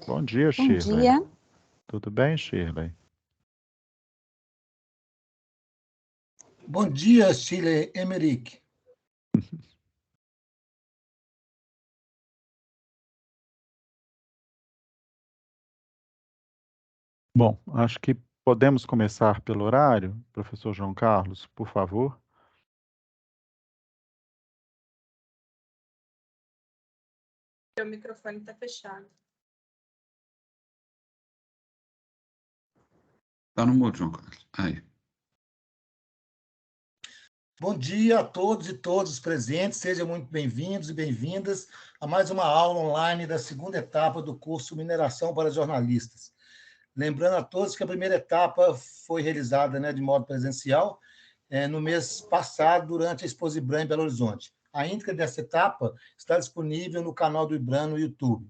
Bom dia, Bom Shirley. dia. Tudo bem, Shirley? Bom dia, Chile Emerick. Bom, acho que podemos começar pelo horário. Professor João Carlos, por favor. Seu microfone está fechado. Está no mudo, João Carlos. Aí. Bom dia a todos e todas os presentes, sejam muito bem-vindos e bem-vindas a mais uma aula online da segunda etapa do curso Mineração para Jornalistas. Lembrando a todos que a primeira etapa foi realizada de modo presencial no mês passado, durante a Expo IBRAM em Belo Horizonte. A íntegra dessa etapa está disponível no canal do IBRAM no YouTube.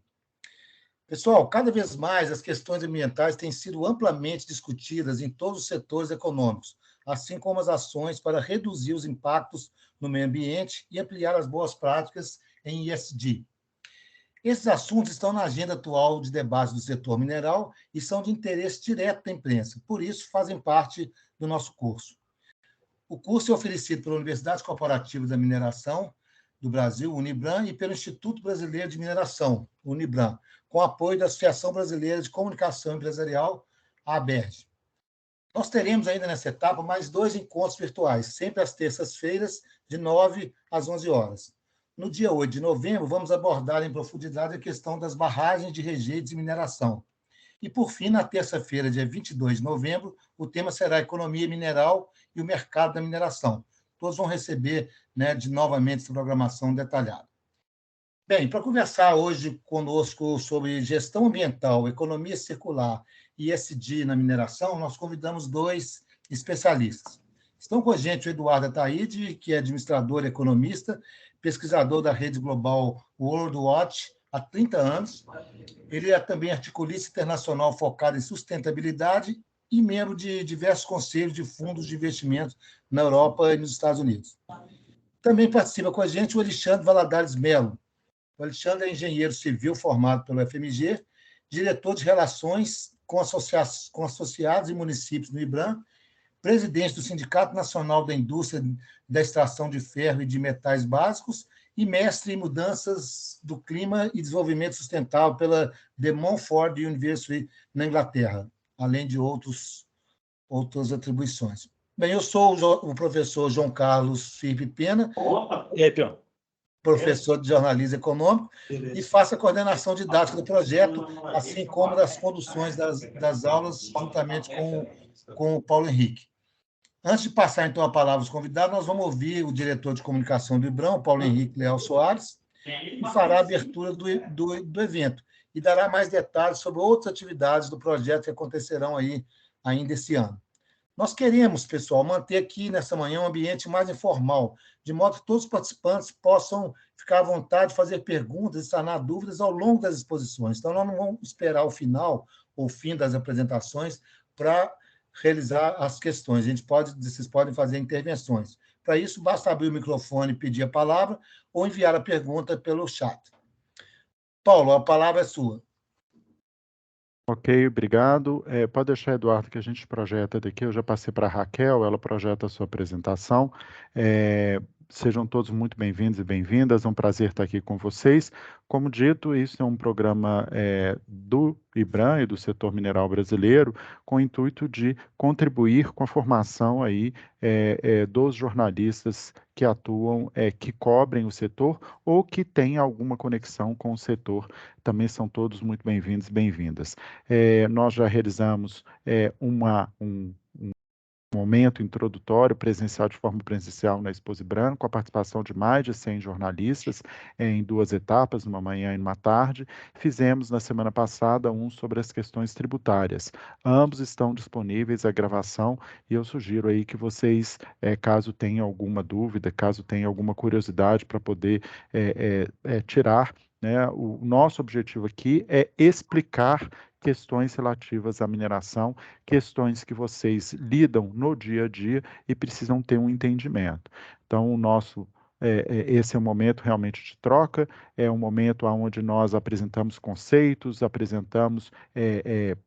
Pessoal, cada vez mais as questões ambientais têm sido amplamente discutidas em todos os setores econômicos, assim como as ações para reduzir os impactos no meio ambiente e ampliar as boas práticas em ESG. Esses assuntos estão na agenda atual de debate do setor mineral e são de interesse direto da imprensa, por isso fazem parte do nosso curso. O curso é oferecido pela Universidade Corporativa da Mineração do Brasil, Unibram, e pelo Instituto Brasileiro de Mineração, Unibram, com apoio da Associação Brasileira de Comunicação Empresarial, a ABERJ. Nós teremos ainda nessa etapa mais 2 encontros virtuais, sempre às terças-feiras, de 9 às 11 horas. No dia 8 de novembro, vamos abordar em profundidade a questão das barragens de rejeitos e mineração. E, por fim, na terça-feira, dia 22 de novembro, o tema será Economia Mineral e o Mercado da Mineração. Todos vão receber novamente essa programação detalhada. Bem, para conversar hoje conosco sobre gestão ambiental, economia circular e ESG na mineração, nós convidamos 2 especialistas. Estão com a gente o Eduardo Ataíde, que é administrador e economista, pesquisador da rede global World Watch há 30 anos. Ele é também articulista internacional focado em sustentabilidade e membro de diversos conselhos de fundos de investimento na Europa e nos Estados Unidos. Também participa com a gente o Alexandre Valadares Melo. O Alexandre é engenheiro civil formado pelo FMG, diretor de relações com associados e municípios no IBRAM, presidente do Sindicato Nacional da Indústria da Extração de Ferro e de Metais Básicos e mestre em mudanças do clima e desenvolvimento sustentável pela The Montfort University na Inglaterra, além de outras atribuições. Bem, eu sou o professor João Carlos Firpe Pena. Opa! E aí, Pião? Professor de jornalismo econômico, e faço a coordenação didática do projeto, assim como das conduções das aulas, juntamente com o Paulo Henrique. Antes de passar, então, a palavra aos convidados, nós vamos ouvir o diretor de comunicação do IBRAM, Paulo Henrique Leal Soares, e fará a abertura do evento, e dará mais detalhes sobre outras atividades do projeto que acontecerão aí ainda esse ano. Nós queremos, pessoal, manter aqui nessa manhã um ambiente mais informal, de modo que todos os participantes possam ficar à vontade de fazer perguntas e sanar dúvidas ao longo das exposições. Então, nós não vamos esperar o final ou o fim das apresentações para realizar as questões. Vocês podem fazer intervenções. Para isso, basta abrir o microfone e pedir a palavra ou enviar a pergunta pelo chat. Paulo, a palavra é sua. Ok, obrigado. Pode deixar, Eduardo, que a gente projeta daqui. Eu já passei para a Raquel, ela projeta a sua apresentação. Sejam todos muito bem-vindos e bem-vindas, é um prazer estar aqui com vocês. Como dito, isso é um programa do IBRAM e do setor mineral brasileiro, com o intuito de contribuir com a formação aí, dos jornalistas que atuam, que cobrem o setor ou que têm alguma conexão com o setor. Também são todos muito bem-vindos e bem-vindas. Nós já realizamos um momento introdutório presencial de forma presencial na Expo IBRAM, com a participação de mais de 100 jornalistas em 2 etapas, numa manhã e numa tarde. Fizemos na semana passada um sobre as questões tributárias. Ambos estão disponíveis a gravação e eu sugiro aí que vocês, caso tenham alguma dúvida, caso tenham alguma curiosidade para poder tirar, né, o nosso objetivo aqui é explicar questões relativas à mineração, questões que vocês lidam no dia a dia e precisam ter um entendimento. Então, o nosso esse é um momento realmente de troca, é um momento onde nós apresentamos conceitos, apresentamos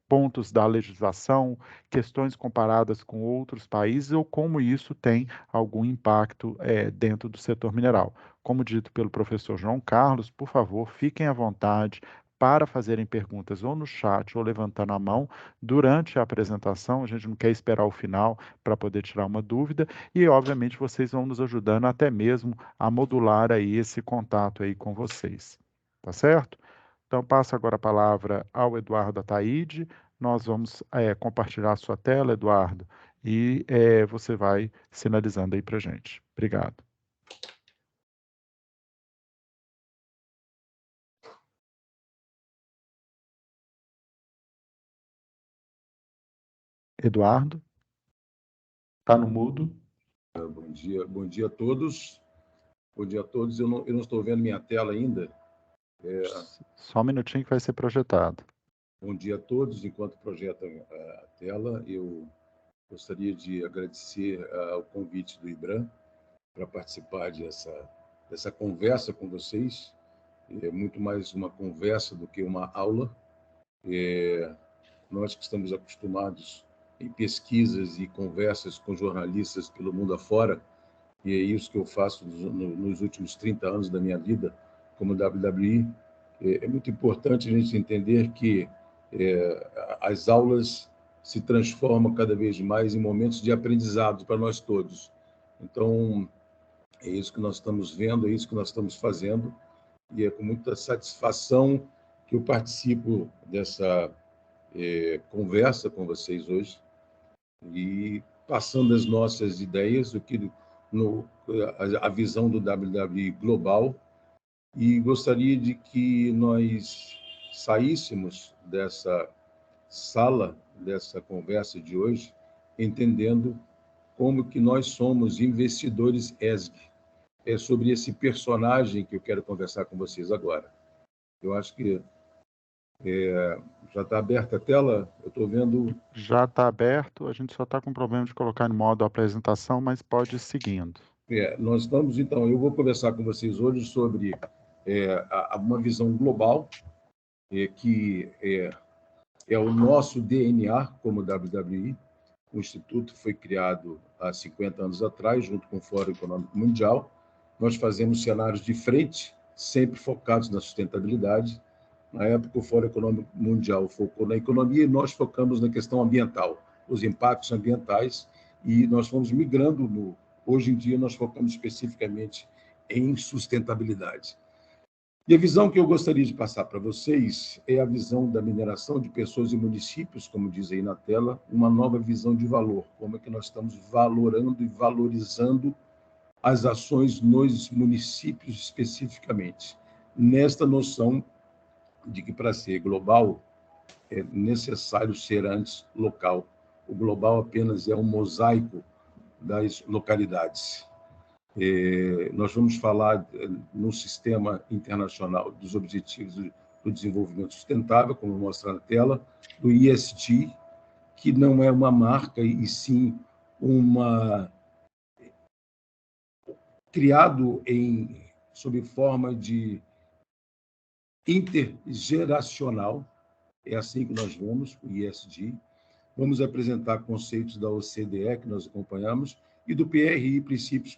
pontos da legislação, questões comparadas com outros países ou como isso tem algum impacto dentro do setor mineral. Como dito pelo professor João Carlos, por favor, fiquem à vontade para fazerem perguntas ou no chat ou levantando a mão durante a apresentação. A gente não quer esperar o final para poder tirar uma dúvida e, obviamente, vocês vão nos ajudando até mesmo a modular aí esse contato aí com vocês. Tá certo? Então, passo agora a palavra ao Eduardo Ataíde. Nós vamos compartilhar a sua tela, Eduardo, e você vai sinalizando aí para a gente. Obrigado. Eduardo, está no mudo. Bom dia a todos. Bom dia a todos. Eu não estou vendo minha tela ainda. Só um minutinho que vai ser projetado. Bom dia a todos. Enquanto projeta a tela, eu gostaria de agradecer o convite do IBRAM para participar dessa conversa com vocês. É muito mais uma conversa do que uma aula. Nós que estamos acostumados em pesquisas e conversas com jornalistas pelo mundo afora, e é isso que eu faço nos últimos 30 anos da minha vida como WWI, é muito importante a gente entender que as aulas se transformam cada vez mais em momentos de aprendizado para nós todos. Então, é isso que nós estamos vendo, é isso que nós estamos fazendo, e é com muita satisfação que eu participo dessa conversa com vocês hoje, e passando as nossas ideias, a visão do WWI global, e gostaria de que nós saíssemos dessa sala, dessa conversa de hoje, entendendo como que nós somos investidores ESG. É sobre esse personagem que eu quero conversar com vocês agora. Eu acho que já está aberta a tela, eu estou vendo... Já está aberto, a gente só está com problema de colocar em modo apresentação, mas pode ir seguindo. Nós estamos, então, eu vou conversar com vocês hoje sobre uma visão global, que é o nosso DNA como WWI. O Instituto foi criado há 50 anos atrás, junto com o Fórum Econômico Mundial. Nós fazemos cenários de frente, sempre focados na sustentabilidade. Na época, o Fórum Econômico Mundial focou na economia e nós focamos na questão ambiental, os impactos ambientais, e nós fomos migrando. Hoje em dia, nós focamos especificamente em sustentabilidade. E a visão que eu gostaria de passar para vocês é a visão da mineração de pessoas e municípios, como diz aí na tela, uma nova visão de valor, como é que nós estamos valorando e valorizando as ações nos municípios especificamente, nesta noção de que para ser global é necessário ser antes local. O global apenas é um mosaico das localidades. Nós vamos falar no sistema internacional dos Objetivos do Desenvolvimento Sustentável, como mostra na tela, do ESG, que não é uma marca, e sim criado sob forma de intergeracional, é assim que nós vemos o ESG. Vamos apresentar conceitos da OCDE, que nós acompanhamos, e do PRI, Princípios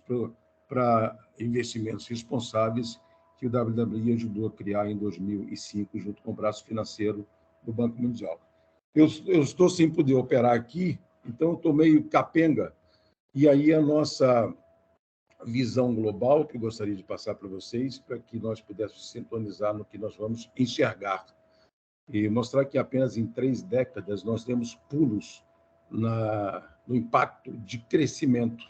para Investimentos Responsáveis, que o WWI ajudou a criar em 2005, junto com o braço financeiro do Banco Mundial. Eu estou sem poder operar aqui, então eu estou meio capenga, e aí a nossa visão global, que eu gostaria de passar para vocês, para que nós pudéssemos sintonizar no que nós vamos enxergar, e mostrar que apenas em 3 décadas nós temos pulos no impacto de crescimento.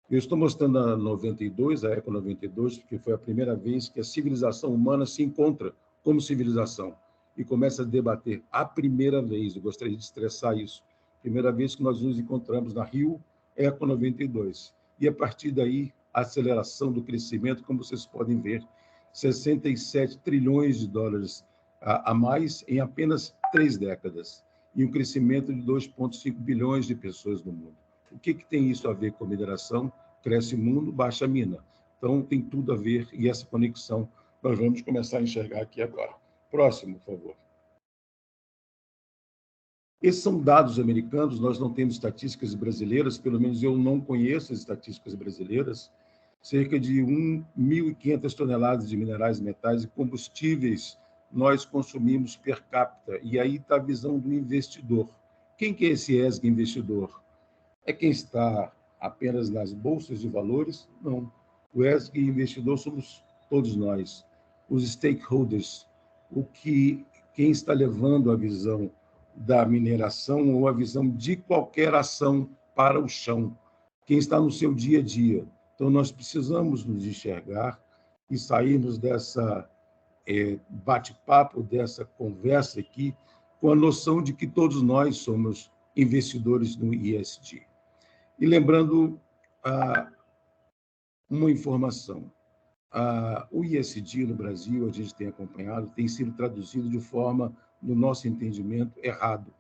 Eu estou mostrando a 92, a Eco 92, porque foi a primeira vez que a civilização humana se encontra como civilização e começa a debater. A primeira vez, eu gostaria de estressar isso, primeira vez que nós nos encontramos na Rio, Eco 92. E a partir daí, a aceleração do crescimento, como vocês podem ver, 67 trilhões de dólares a mais em apenas 3 décadas, e um crescimento de 2,5 bilhões de pessoas no mundo. O que tem isso a ver com mineração? Cresce o mundo, baixa a mina. Então, tem tudo a ver, e essa conexão nós vamos começar a enxergar aqui agora. Próximo, por favor. Esses são dados americanos, nós não temos estatísticas brasileiras, pelo menos eu não conheço as estatísticas brasileiras. Cerca de 1.500 toneladas de minerais, metais e combustíveis nós consumimos per capita. E aí está a visão do investidor. Quem que é esse ESG investidor? É quem está apenas nas bolsas de valores? Não. O ESG investidor somos todos nós, os stakeholders, quem está levando a visão da mineração ou a visão de qualquer ação para o chão, quem está no seu dia a dia. Então, nós precisamos nos enxergar e sairmos dessa bate-papo, dessa conversa aqui, com a noção de que todos nós somos investidores no ESG. E lembrando uma informação, o ESG no Brasil, a gente tem acompanhado, tem sido traduzido de forma, no nosso entendimento, errado.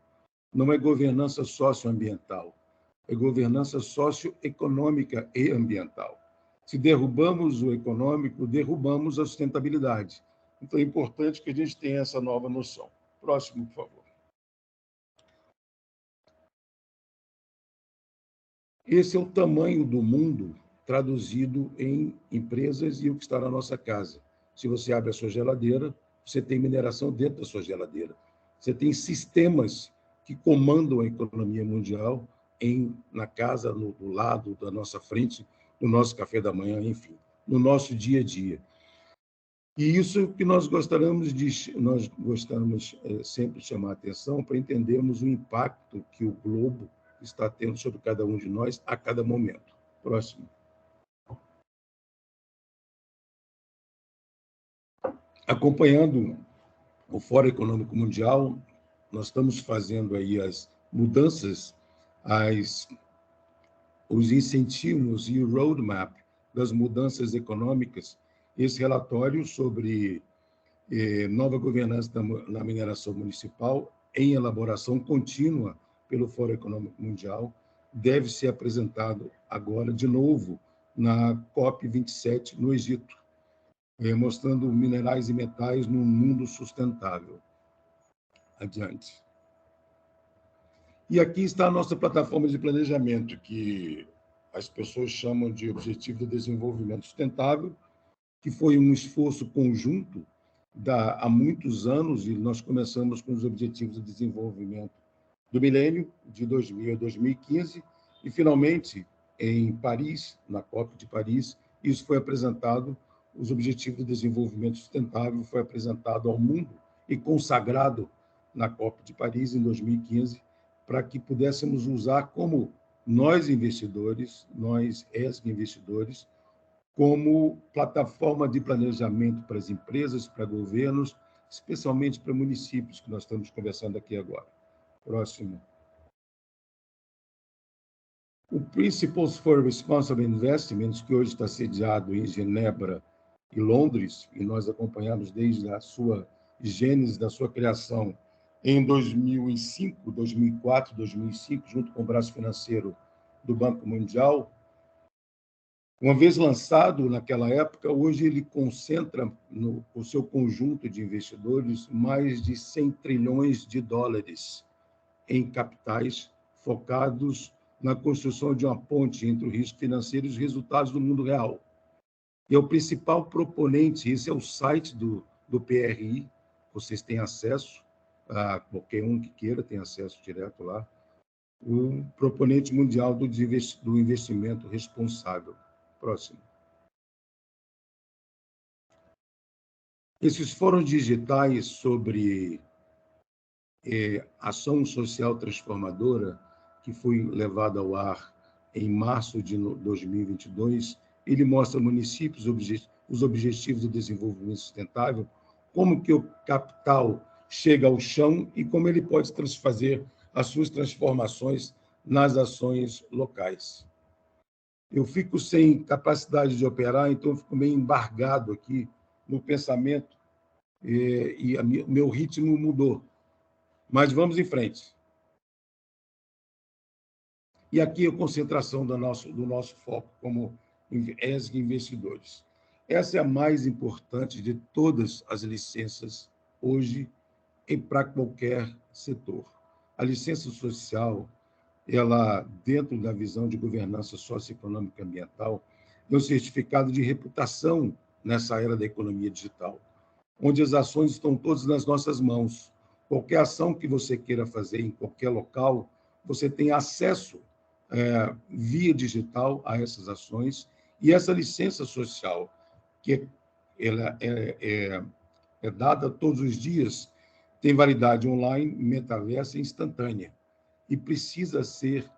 Não é governança socioambiental, é governança socioeconômica e ambiental. Se derrubamos o econômico, derrubamos a sustentabilidade. Então, é importante que a gente tenha essa nova noção. Próximo, por favor. Esse é o tamanho do mundo traduzido em empresas e o que está na nossa casa. Se você abre a sua geladeira, você tem mineração dentro da sua geladeira. Você tem sistemas que comandam a economia mundial na casa, no lado da nossa frente, no nosso café da manhã, enfim, no nosso dia a dia. E isso que nós gostamos sempre de chamar a atenção para entendermos o impacto que o globo está tendo sobre cada um de nós a cada momento. Próximo. Acompanhando o Fórum Econômico Mundial, nós estamos fazendo aí as mudanças, os incentivos e o roadmap das mudanças econômicas. Esse relatório sobre nova governança na mineração municipal, em elaboração contínua pelo Fórum Econômico Mundial, deve ser apresentado agora de novo na COP27 no Egito, mostrando minerais e metais num mundo sustentável. Adiante. E aqui está a nossa plataforma de planejamento, que as pessoas chamam de Objetivo de Desenvolvimento Sustentável, que foi um esforço conjunto há muitos anos, e nós começamos com os Objetivos de Desenvolvimento do Milênio, de 2000 a 2015, e, finalmente, em Paris, na COP de Paris, isso foi apresentado, os Objetivos de Desenvolvimento Sustentável foi apresentado ao mundo e consagrado na COP de Paris, em 2015, para que pudéssemos usar como nós investidores, nós ESG investidores, como plataforma de planejamento para as empresas, para governos, especialmente para municípios, que nós estamos conversando aqui agora. Próximo. O Principles for Responsible Investments, que hoje está sediado em Genebra e Londres, e nós acompanhamos desde a sua gênese, da sua criação, em 2005, 2004, 2005, junto com o braço financeiro do Banco Mundial. Uma vez lançado naquela época, hoje ele concentra no seu conjunto de investidores mais de 100 trilhões de dólares em capitais focados na construção de uma ponte entre o risco financeiro e os resultados do mundo real. E é o principal proponente, esse é o site do PRI, vocês têm acesso, qualquer um que queira tem acesso direto lá, o proponente mundial do investimento responsável. Próximo. Esses fóruns digitais sobre ação social transformadora, que foi levado ao ar em março de 2022, ele mostra municípios os objetivos do desenvolvimento sustentável, como que o capital chega ao chão e como ele pode fazer as suas transformações nas ações locais. Eu fico sem capacidade de operar, então eu fico meio embargado aqui no pensamento e meu ritmo mudou. Mas vamos em frente. E aqui a concentração do nosso foco como ESG Investidores. Essa é a mais importante de todas as licenças hoje para qualquer setor. A licença social, ela, dentro da visão de governança socioeconômica e ambiental, é um certificado de reputação nessa era da economia digital, onde as ações estão todas nas nossas mãos. Qualquer ação que você queira fazer em qualquer local, você tem acesso via digital a essas ações, e essa licença social, que ela é dada todos os dias, tem validade online, metaversa e instantânea, e precisa ser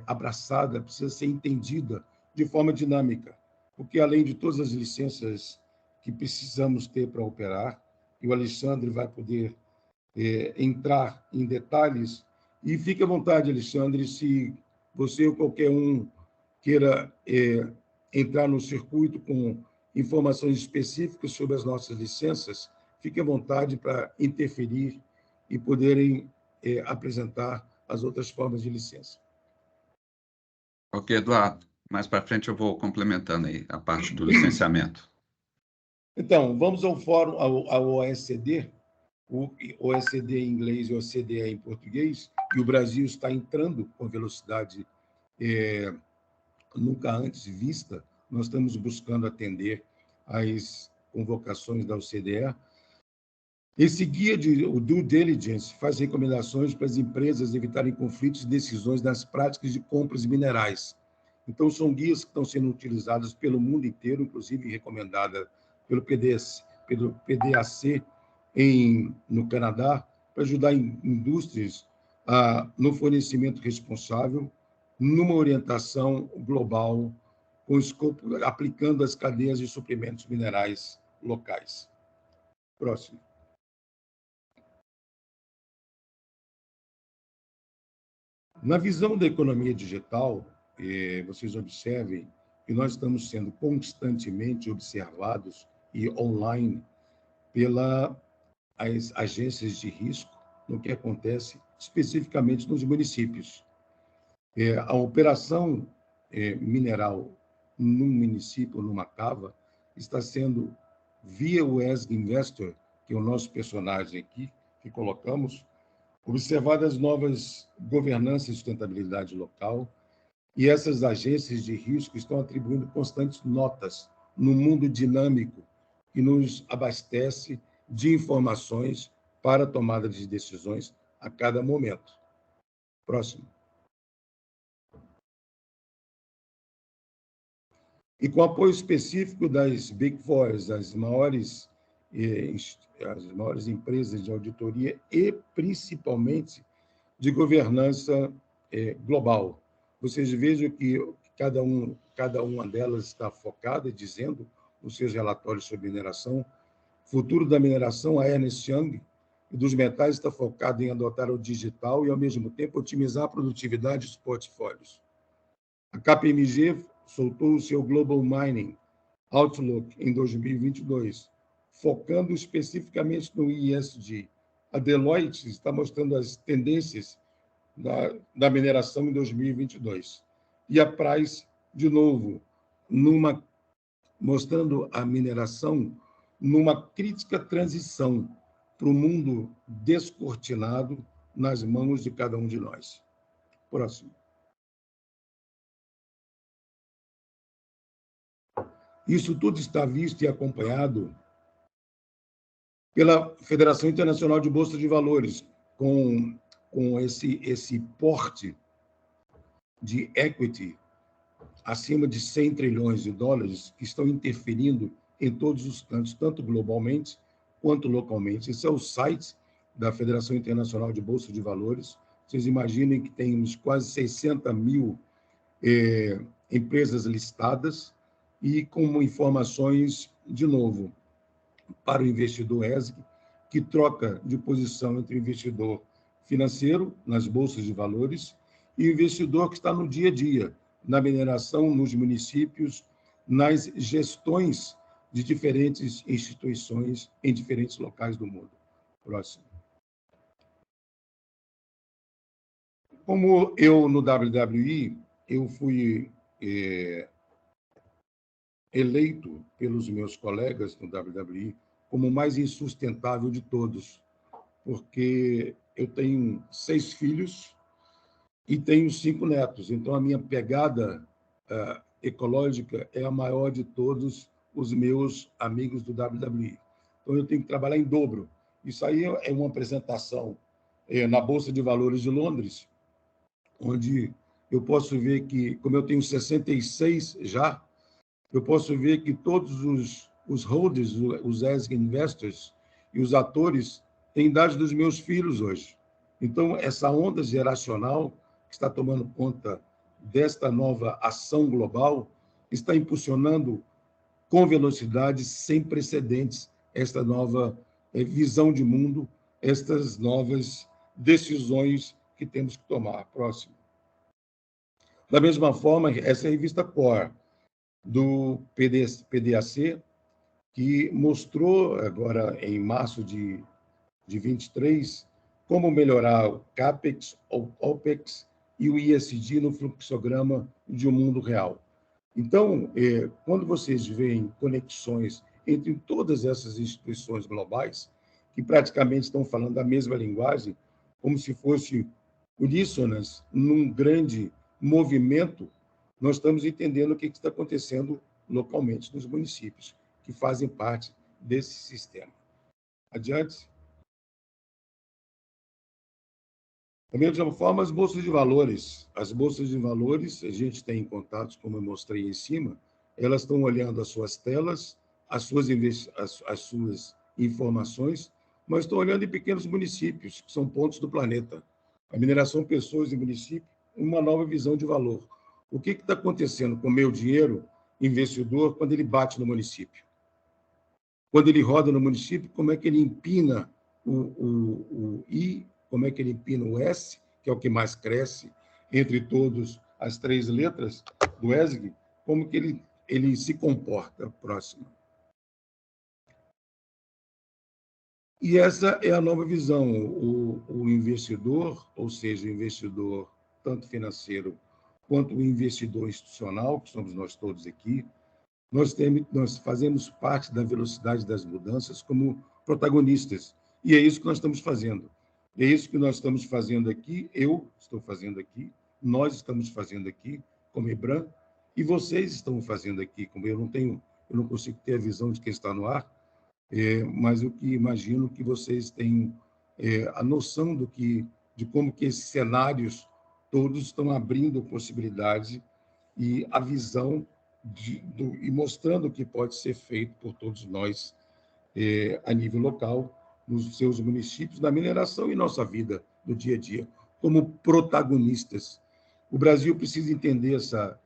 abraçada, precisa ser entendida de forma dinâmica, porque além de todas as licenças que precisamos ter para operar, e o Alexandre vai poder entrar em detalhes, e fique à vontade, Alexandre, se você ou qualquer um queira entrar no circuito com informações específicas sobre as nossas licenças, fique à vontade para interferir e poderem apresentar as outras formas de licença. Ok, Eduardo. Mais para frente eu vou complementando aí a parte do licenciamento. Então, vamos ao fórum, ao OECD, o OECD em inglês e o OCDE em português, e o Brasil está entrando com velocidade nunca antes vista. Nós estamos buscando atender às convocações da OCDE. Esse guia o Due Diligence faz recomendações para as empresas evitarem conflitos e decisões nas práticas de compras minerais. Então, são guias que estão sendo utilizados pelo mundo inteiro, inclusive recomendada pelo PDAC no Canadá, para ajudar indústrias no fornecimento responsável, numa orientação global, com escopo aplicando as cadeias de suprimentos minerais locais. Próximo. Na visão da economia digital, vocês observem que nós estamos sendo constantemente observados e online pelas agências de risco, no que acontece especificamente nos municípios. A operação mineral num município, numa cava, está sendo, via o ESG Investor, que é o nosso personagem aqui, que colocamos, observadas novas governanças e sustentabilidade local, e essas agências de risco estão atribuindo constantes notas no mundo dinâmico que nos abastece de informações para a tomada de decisões a cada momento. Próximo. E com apoio específico das Big Four, as maiores empresas de auditoria e, principalmente, de governança global. Vocês vejam que cada uma delas está focada, dizendo nos seus relatórios sobre mineração. Futuro da mineração, a Ernst Young, e dos metais está focada em adotar o digital e, ao mesmo tempo, otimizar a produtividade dos portfólios. A KPMG soltou o seu Global Mining Outlook em 2022, focando especificamente no ESG. A Deloitte está mostrando as tendências da mineração em 2022. E a Price, de novo, mostrando a mineração numa crítica transição para o mundo descortinado nas mãos de cada um de nós. Próximo. Isso tudo está visto e acompanhado pela Federação Internacional de Bolsa de Valores, com esse porte de equity acima de 100 trilhões de dólares, que estão interferindo em todos os cantos, tanto globalmente quanto localmente. Esse é o site da Federação Internacional de Bolsa de Valores. Vocês imaginem que temos quase 60 mil empresas listadas e com informações, de novo, para o investidor ESG, que troca de posição entre o investidor financeiro, nas bolsas de valores, e o investidor que está no dia a dia, na mineração, nos municípios, nas gestões de diferentes instituições em diferentes locais do mundo. Próximo. Como eu, no WWI, eu fui eleito pelos meus colegas no WWE como o mais insustentável de todos, porque eu tenho 6 filhos e tenho 5 netos. Então, a minha pegada ecológica é a maior de todos os meus amigos do WWE. Então, eu tenho que trabalhar em dobro. Isso aí é uma apresentação na Bolsa de Valores de Londres, onde eu posso ver que, como eu tenho 66 já, eu posso ver que todos os holders, os ESG investors e os atores têm idade dos meus filhos hoje. Então, essa onda geracional que está tomando conta desta nova ação global está impulsionando com velocidade sem precedentes essa nova visão de mundo, estas novas decisões que temos que tomar. Próximo. Da mesma forma, essa é a revista Core, do PDAC, que mostrou agora em março de 23 como melhorar o CAPEX, o OPEX e o ISD no fluxograma de um mundo real. Então, quando vocês veem conexões entre todas essas instituições globais, que praticamente estão falando a mesma linguagem, como se fosse uníssonas num grande movimento, nós estamos entendendo o que está acontecendo localmente nos municípios, que fazem parte desse sistema. Adiante. Da mesma forma, as bolsas de valores. As bolsas de valores, a gente tem contatos, como eu mostrei em cima, elas estão olhando as suas telas, as suas informações, mas estão olhando em pequenos municípios, que são pontos do planeta. A mineração pessoas e município, uma nova visão de valor. O que está acontecendo com o meu dinheiro, investidor, quando ele bate no município? Quando ele roda no município, como é que ele empina o I, como é que ele empina o S, que é o que mais cresce, entre todos as 3 letras do ESG, como que ele se comporta. Próximo. E essa é a nova visão. O investidor, ou seja, o investidor tanto financeiro quanto o investidor institucional, que somos nós todos aqui, nós fazemos parte da velocidade das mudanças como protagonistas. E é isso que nós estamos fazendo. É isso que nós estamos fazendo aqui, eu estou fazendo aqui, nós estamos fazendo aqui, como IBRAM, e vocês estão fazendo aqui, como eu não consigo ter a visão de quem está no ar, mas eu que imagino que vocês tenham a noção de como que esses cenários todos estão abrindo possibilidades e a visão e mostrando o que pode ser feito por todos nós a nível local, nos seus municípios, na mineração e nossa vida do dia a dia, como protagonistas. O Brasil precisa entender essa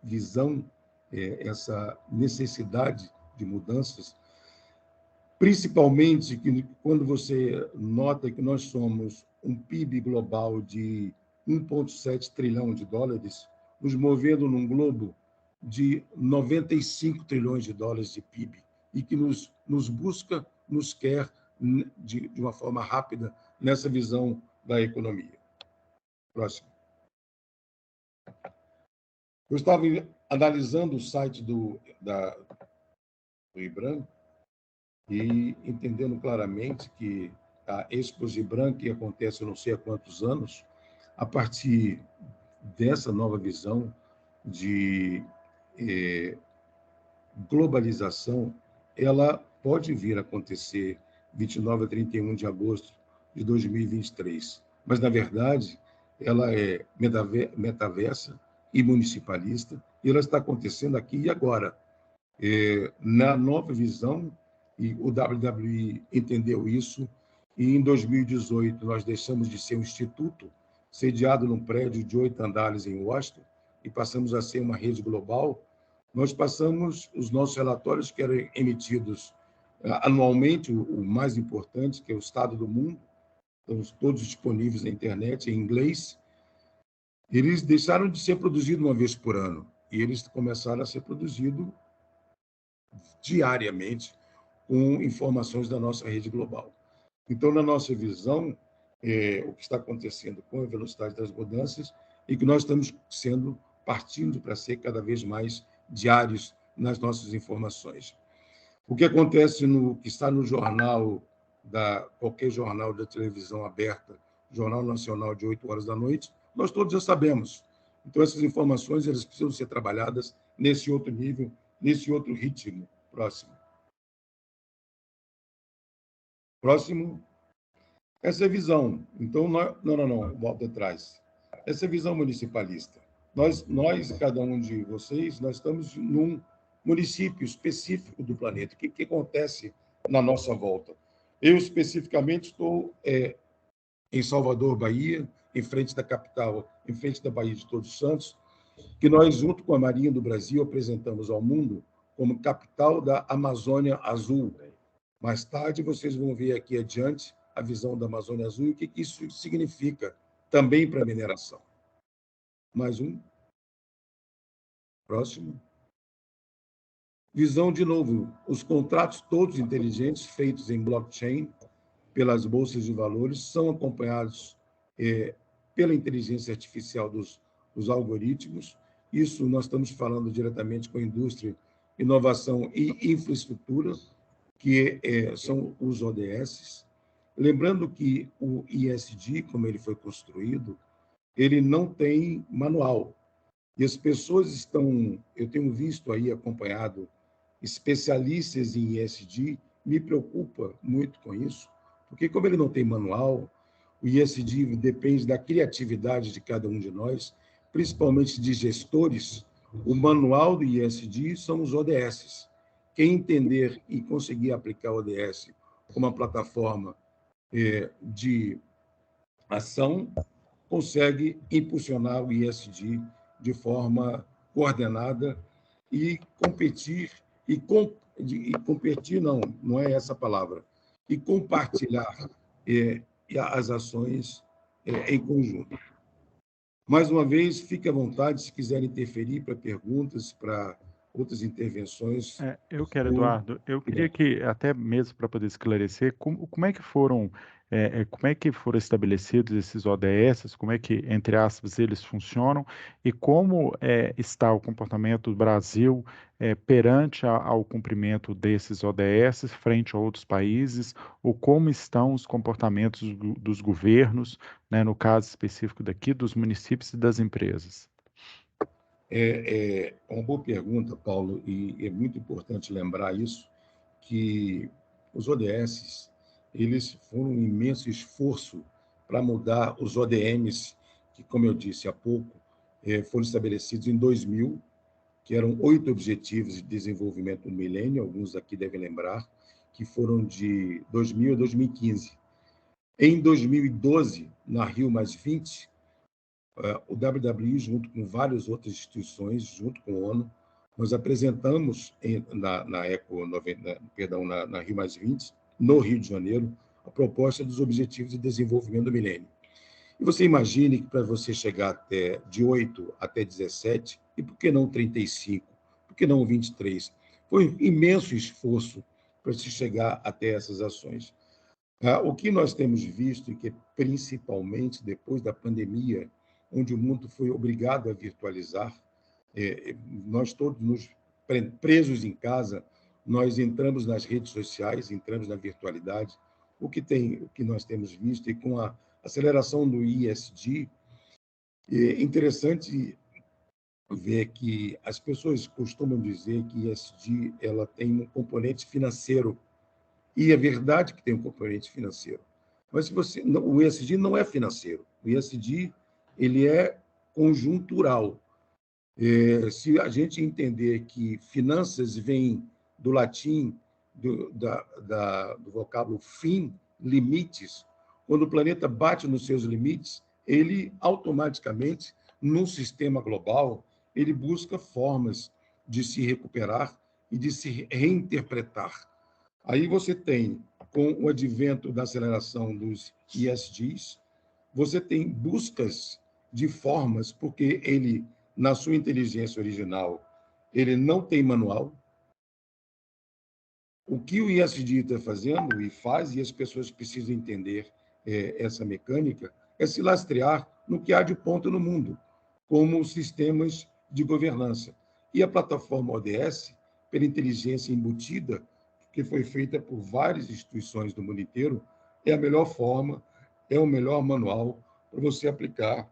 visão, essa necessidade de mudanças, principalmente quando você nota que nós somos um PIB global de 1,7 trilhão de dólares, nos movendo num globo de 95 trilhões de dólares de PIB, e que nos busca, nos quer de uma forma rápida nessa visão da economia. Próximo. Eu estava analisando o site do IBRAM e entendendo claramente que a Expo IBRAM, que acontece não sei há quantos anos, a partir dessa nova visão de globalização, ela pode vir a acontecer 29 a 31 de agosto de 2023. Mas, na verdade, ela é metaversa e municipalista, e ela está acontecendo aqui e agora. Na nova visão, e o WWE entendeu isso, e em 2018 nós deixamos de ser um instituto sediado num prédio de 8 andares em Washington e passamos a ser uma rede global. Nós passamos os nossos relatórios, que eram emitidos anualmente, o mais importante, que é o Estado do Mundo, estão todos disponíveis na internet, em inglês. Eles deixaram de ser produzidos uma vez por ano, e eles começaram a ser produzidos diariamente com informações da nossa rede global. Então, na nossa visão, o que está acontecendo com a velocidade das mudanças e que nós estamos sendo partindo para ser cada vez mais diários nas nossas informações. O que acontece que está no jornal, qualquer jornal da televisão aberta, Jornal Nacional de 8 horas da noite, nós todos já sabemos. Então, essas informações elas precisam ser trabalhadas nesse outro nível, nesse outro ritmo. Próximo. Essa visão. Então, não, volta atrás. Essa visão municipalista. Nós, cada um de vocês, nós estamos num município específico do planeta. O que acontece na nossa volta? Eu, especificamente, estou em Salvador, Bahia, em frente da capital, em frente da Baía de Todos os Santos, que nós, junto com a Marinha do Brasil, apresentamos ao mundo como capital da Amazônia Azul. Mais tarde, vocês vão ver aqui adiante a visão da Amazônia Azul e o que isso significa também para a mineração. Mais um. Próximo. Visão, de novo, os contratos todos inteligentes, feitos em blockchain, pelas bolsas de valores, são acompanhados pela inteligência artificial dos algoritmos. Isso nós estamos falando diretamente com a indústria, inovação e infraestrutura, que são os ODS. Lembrando que o ISD, como ele foi construído, ele não tem manual. E as pessoas eu tenho visto aí, acompanhado, especialistas em ISD, me preocupa muito com isso, porque como ele não tem manual, o ISD depende da criatividade de cada um de nós, principalmente de gestores. O manual do ISD são os ODS. Quem entender e conseguir aplicar o ODS como uma plataforma de ação, consegue impulsionar o ISD de forma coordenada e competir, competir não é essa a palavra, e compartilhar as ações em conjunto. Mais uma vez, fique à vontade se quiser interferir para perguntas, para outras intervenções. Eu quero, Eduardo, eu queria que, até mesmo para poder esclarecer, como é que foram estabelecidos esses ODS, como é que, entre aspas, eles funcionam e como está o comportamento do Brasil perante ao cumprimento desses ODS frente a outros países, ou como estão os comportamentos dos governos, né, no caso específico daqui, dos municípios e das empresas. É uma boa pergunta, Paulo, e é muito importante lembrar isso, que os ODS, eles foram um imenso esforço para mudar os ODMs, que, como eu disse há pouco, foram estabelecidos em 2000, que eram 8 Objetivos de Desenvolvimento do Milênio, alguns aqui devem lembrar, que foram de 2000 a 2015. Em 2012, na Rio+20, o WWI, junto com várias outras instituições, junto com a ONU, nós apresentamos na Rio+20, no Rio de Janeiro, a proposta dos Objetivos de Desenvolvimento do Milênio. E você imagine que para você chegar de 8 até 17, e por que não 35? Por que não 23? Foi um imenso esforço para se chegar até essas ações. O que nós temos visto, e que principalmente depois da pandemia, onde o mundo foi obrigado a virtualizar, nós todos nos presos em casa, nós entramos nas redes sociais, entramos na virtualidade. O que nós temos visto, e com a aceleração do ISD, é interessante ver que as pessoas costumam dizer que ISD ela tem um componente financeiro, e é verdade que tem um componente financeiro, mas o ISD não é financeiro, o ISD ele é conjuntural. Se a gente entender que finanças vem do latim, do vocábulo fim, limites, quando o planeta bate nos seus limites, ele automaticamente, num sistema global, ele busca formas de se recuperar e de se reinterpretar. Aí você tem, com o advento da aceleração dos ISDs, você tem buscas de formas, porque ele, na sua inteligência original, ele não tem manual. O que o ISD está fazendo e faz, e as pessoas precisam entender essa mecânica, é se lastrear no que há de ponta no mundo, como sistemas de governança. E a plataforma ODS, pela inteligência embutida, que foi feita por várias instituições do mundo inteiro, é a melhor forma, é o melhor manual para você aplicar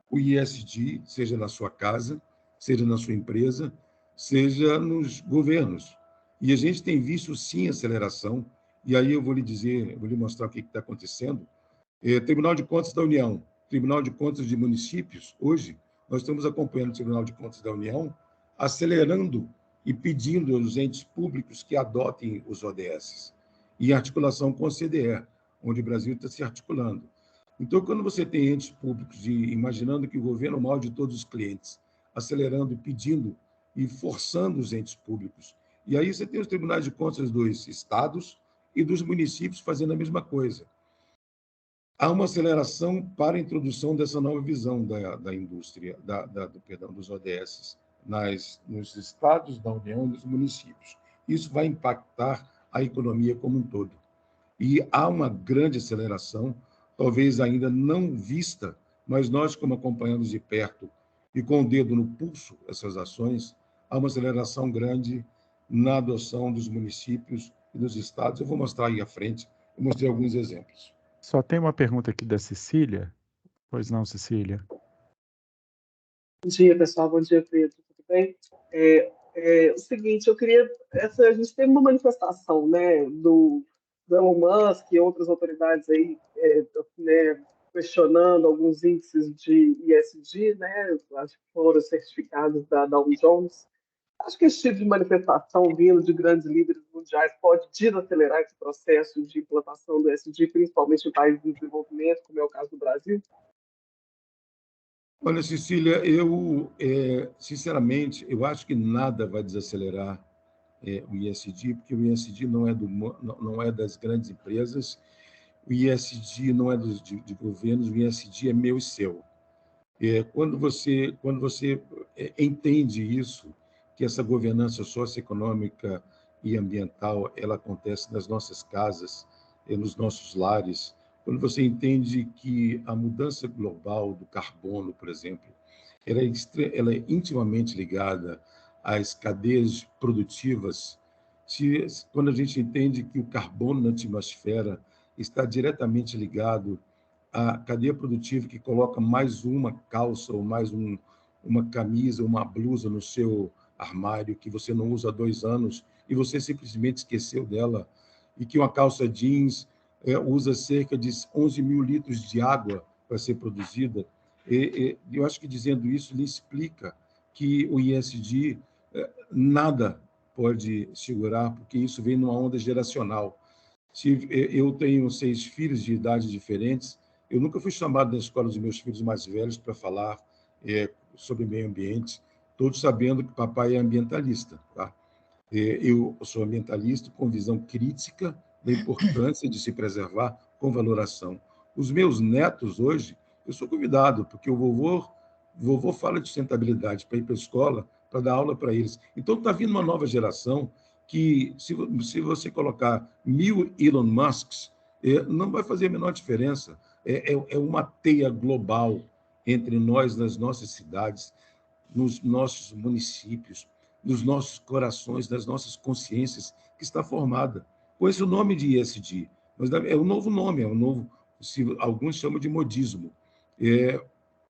o ISD, seja na sua casa, seja na sua empresa, seja nos governos. E a gente tem visto, sim, aceleração, e aí eu vou lhe dizer, vou lhe mostrar o que está acontecendo. Tribunal de Contas da União, Tribunal de Contas de municípios, hoje, nós estamos acompanhando o Tribunal de Contas da União, acelerando e pedindo aos entes públicos que adotem os ODS, em articulação com a CDE, onde o Brasil está se articulando. Então, quando você tem entes públicos imaginando que o governo é o maior de todos os clientes, acelerando e pedindo e forçando os entes públicos, e aí você tem os tribunais de contas dos estados e dos municípios fazendo a mesma coisa. Há uma aceleração para a introdução dessa nova visão da indústria, dos ODS, nos estados da União e nos municípios. Isso vai impactar a economia como um todo. E há uma grande aceleração, talvez ainda não vista, mas nós, como acompanhamos de perto e com o dedo no pulso essas ações, há uma aceleração grande na adoção dos municípios e dos estados. Eu vou mostrar aí à frente, eu mostrei alguns exemplos. Só tem uma pergunta aqui da Cecília. Pois não, Cecília? Bom dia, pessoal. Bom dia, Pedro. Tudo bem? O seguinte, eu queria... a gente teve uma manifestação, né, do Elon Musk e outras autoridades aí, né, questionando alguns índices de ESG, né, acho que foram certificados da Dow Jones. Acho que esse tipo de manifestação vindo de grandes líderes mundiais pode desacelerar esse processo de implantação do ESG, principalmente em países em desenvolvimento, como é o caso do Brasil. Olha, Cecília, sinceramente, eu acho que nada vai desacelerar o ISD, porque o ISD não é das grandes empresas, o ISD não é de governos, o ISD é meu e seu. Quando você entende isso, que essa governança socioeconômica e ambiental ela acontece nas nossas casas, nos nossos lares, quando você entende que a mudança global do carbono, por exemplo, ela é intimamente ligada às cadeias produtivas, quando a gente entende que o carbono na atmosfera está diretamente ligado à cadeia produtiva que coloca mais uma calça ou mais uma camisa, uma blusa no seu armário que você não usa há 2 anos e você simplesmente esqueceu dela, e que uma calça jeans usa cerca de 11 mil litros de água para ser produzida. Eu acho que dizendo isso lhe explica que o ISD nada pode segurar, porque isso vem numa onda geracional. Se eu tenho 6 filhos de idades diferentes, eu nunca fui chamado na escola dos meus filhos mais velhos para falar sobre meio ambiente, todos sabendo que papai é ambientalista. Tá? Eu sou ambientalista com visão crítica da importância de se preservar com valoração. Os meus netos hoje, eu sou convidado, porque o vovô fala de sustentabilidade para ir para a escola, para dar aula para eles. Então, está vindo uma nova geração que, se você colocar 1000 Elon Musks, não vai fazer a menor diferença. É uma teia global entre nós, nas nossas cidades, nos nossos municípios, nos nossos corações, nas nossas consciências, que está formada. Com esse nome de ESG, mas é um novo nome, é um novo, alguns chamam de modismo.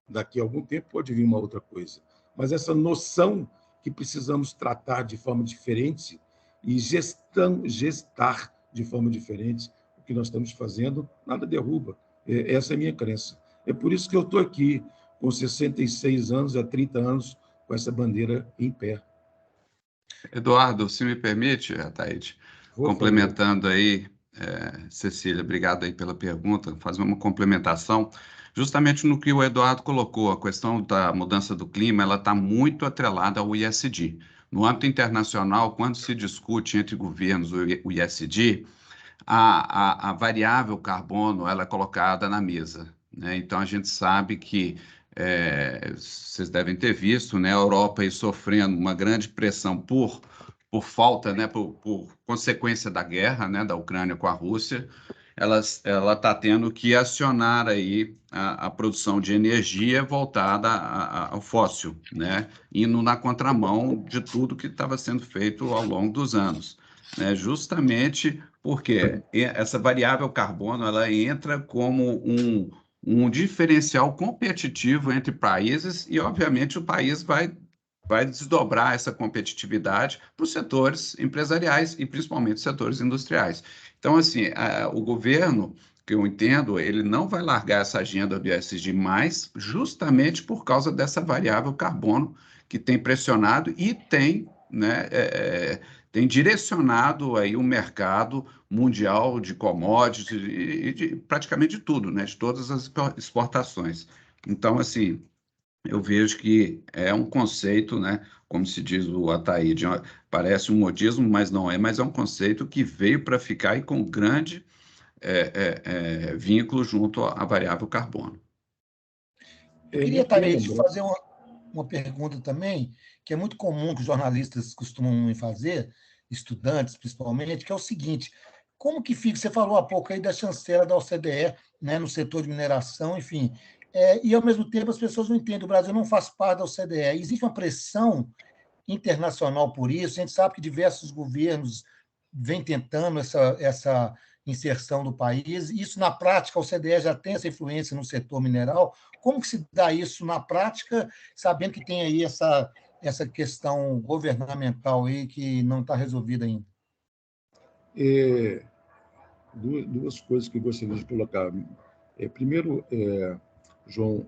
Daqui a algum tempo pode vir uma outra coisa. Mas essa noção que precisamos tratar de forma diferente e gestar de forma diferente o que nós estamos fazendo, nada derruba. Essa é a minha crença. É por isso que eu estou aqui, com 66 anos, há 30 anos, com essa bandeira em pé. Eduardo, se me permite, Ataíde, complementando aí, Cecília, obrigado aí pela pergunta, fazer uma complementação, justamente no que o Eduardo colocou, a questão da mudança do clima, ela está muito atrelada ao ISD. No âmbito internacional, quando se discute entre governos o ISD, a variável carbono ela é colocada na mesa, né? Então, a gente sabe que, vocês devem ter visto, né, a Europa aí sofrendo uma grande pressão por falta, né, por consequência da guerra, né, da Ucrânia com a Rússia, ela está tendo que acionar aí a produção de energia voltada ao fóssil, né? Indo na contramão de tudo que estava sendo feito ao longo dos anos, né? Justamente porque essa variável carbono ela entra como um diferencial competitivo entre países e, obviamente, o país vai desdobrar essa competitividade para os setores empresariais e principalmente setores industriais. Então, assim, o governo, que eu entendo, ele não vai largar essa agenda do ESG mais, justamente por causa dessa variável carbono que tem pressionado e tem, né, tem direcionado aí o mercado mundial de commodities e de praticamente de tudo, né, de todas as exportações. Então, assim, eu vejo que é um conceito, né, como se diz o Ataíde, parece um modismo, mas não é, mas é um conceito que veio para ficar e com grande vínculo junto à variável carbono. Eu queria, Ataíde, fazer uma pergunta também, que é muito comum que os jornalistas costumam fazer, estudantes principalmente, que é o seguinte: como que fica? Você falou há pouco aí da chancela da OCDE, né, no setor de mineração, enfim, e ao mesmo tempo as pessoas não entendem, o Brasil não faz parte da OCDE. Existe uma pressão internacional por isso, a gente sabe que diversos governos vêm tentando essa inserção do país. Isso, na prática, a OCDE já tem essa influência no setor mineral. Como que se dá isso na prática, sabendo que tem aí essa questão governamental aí que não está resolvida ainda? Duas coisas que eu gostaria de colocar. Primeiro, João,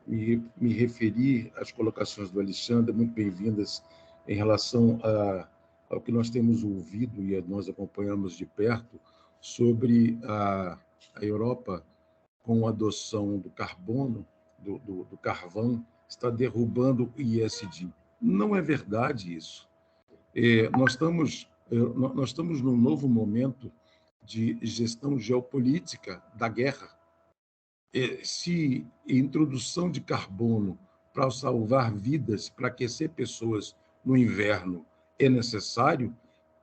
me referi às colocações do Alexandre, muito bem-vindas, em relação ao que nós temos ouvido e nós acompanhamos de perto sobre a Europa, com a adoção do carbono, do carvão, está derrubando o ISD. Não é verdade isso. Nós estamos num novo momento de gestão geopolítica da guerra. Se introdução de carbono para salvar vidas, para aquecer pessoas no inverno é necessário,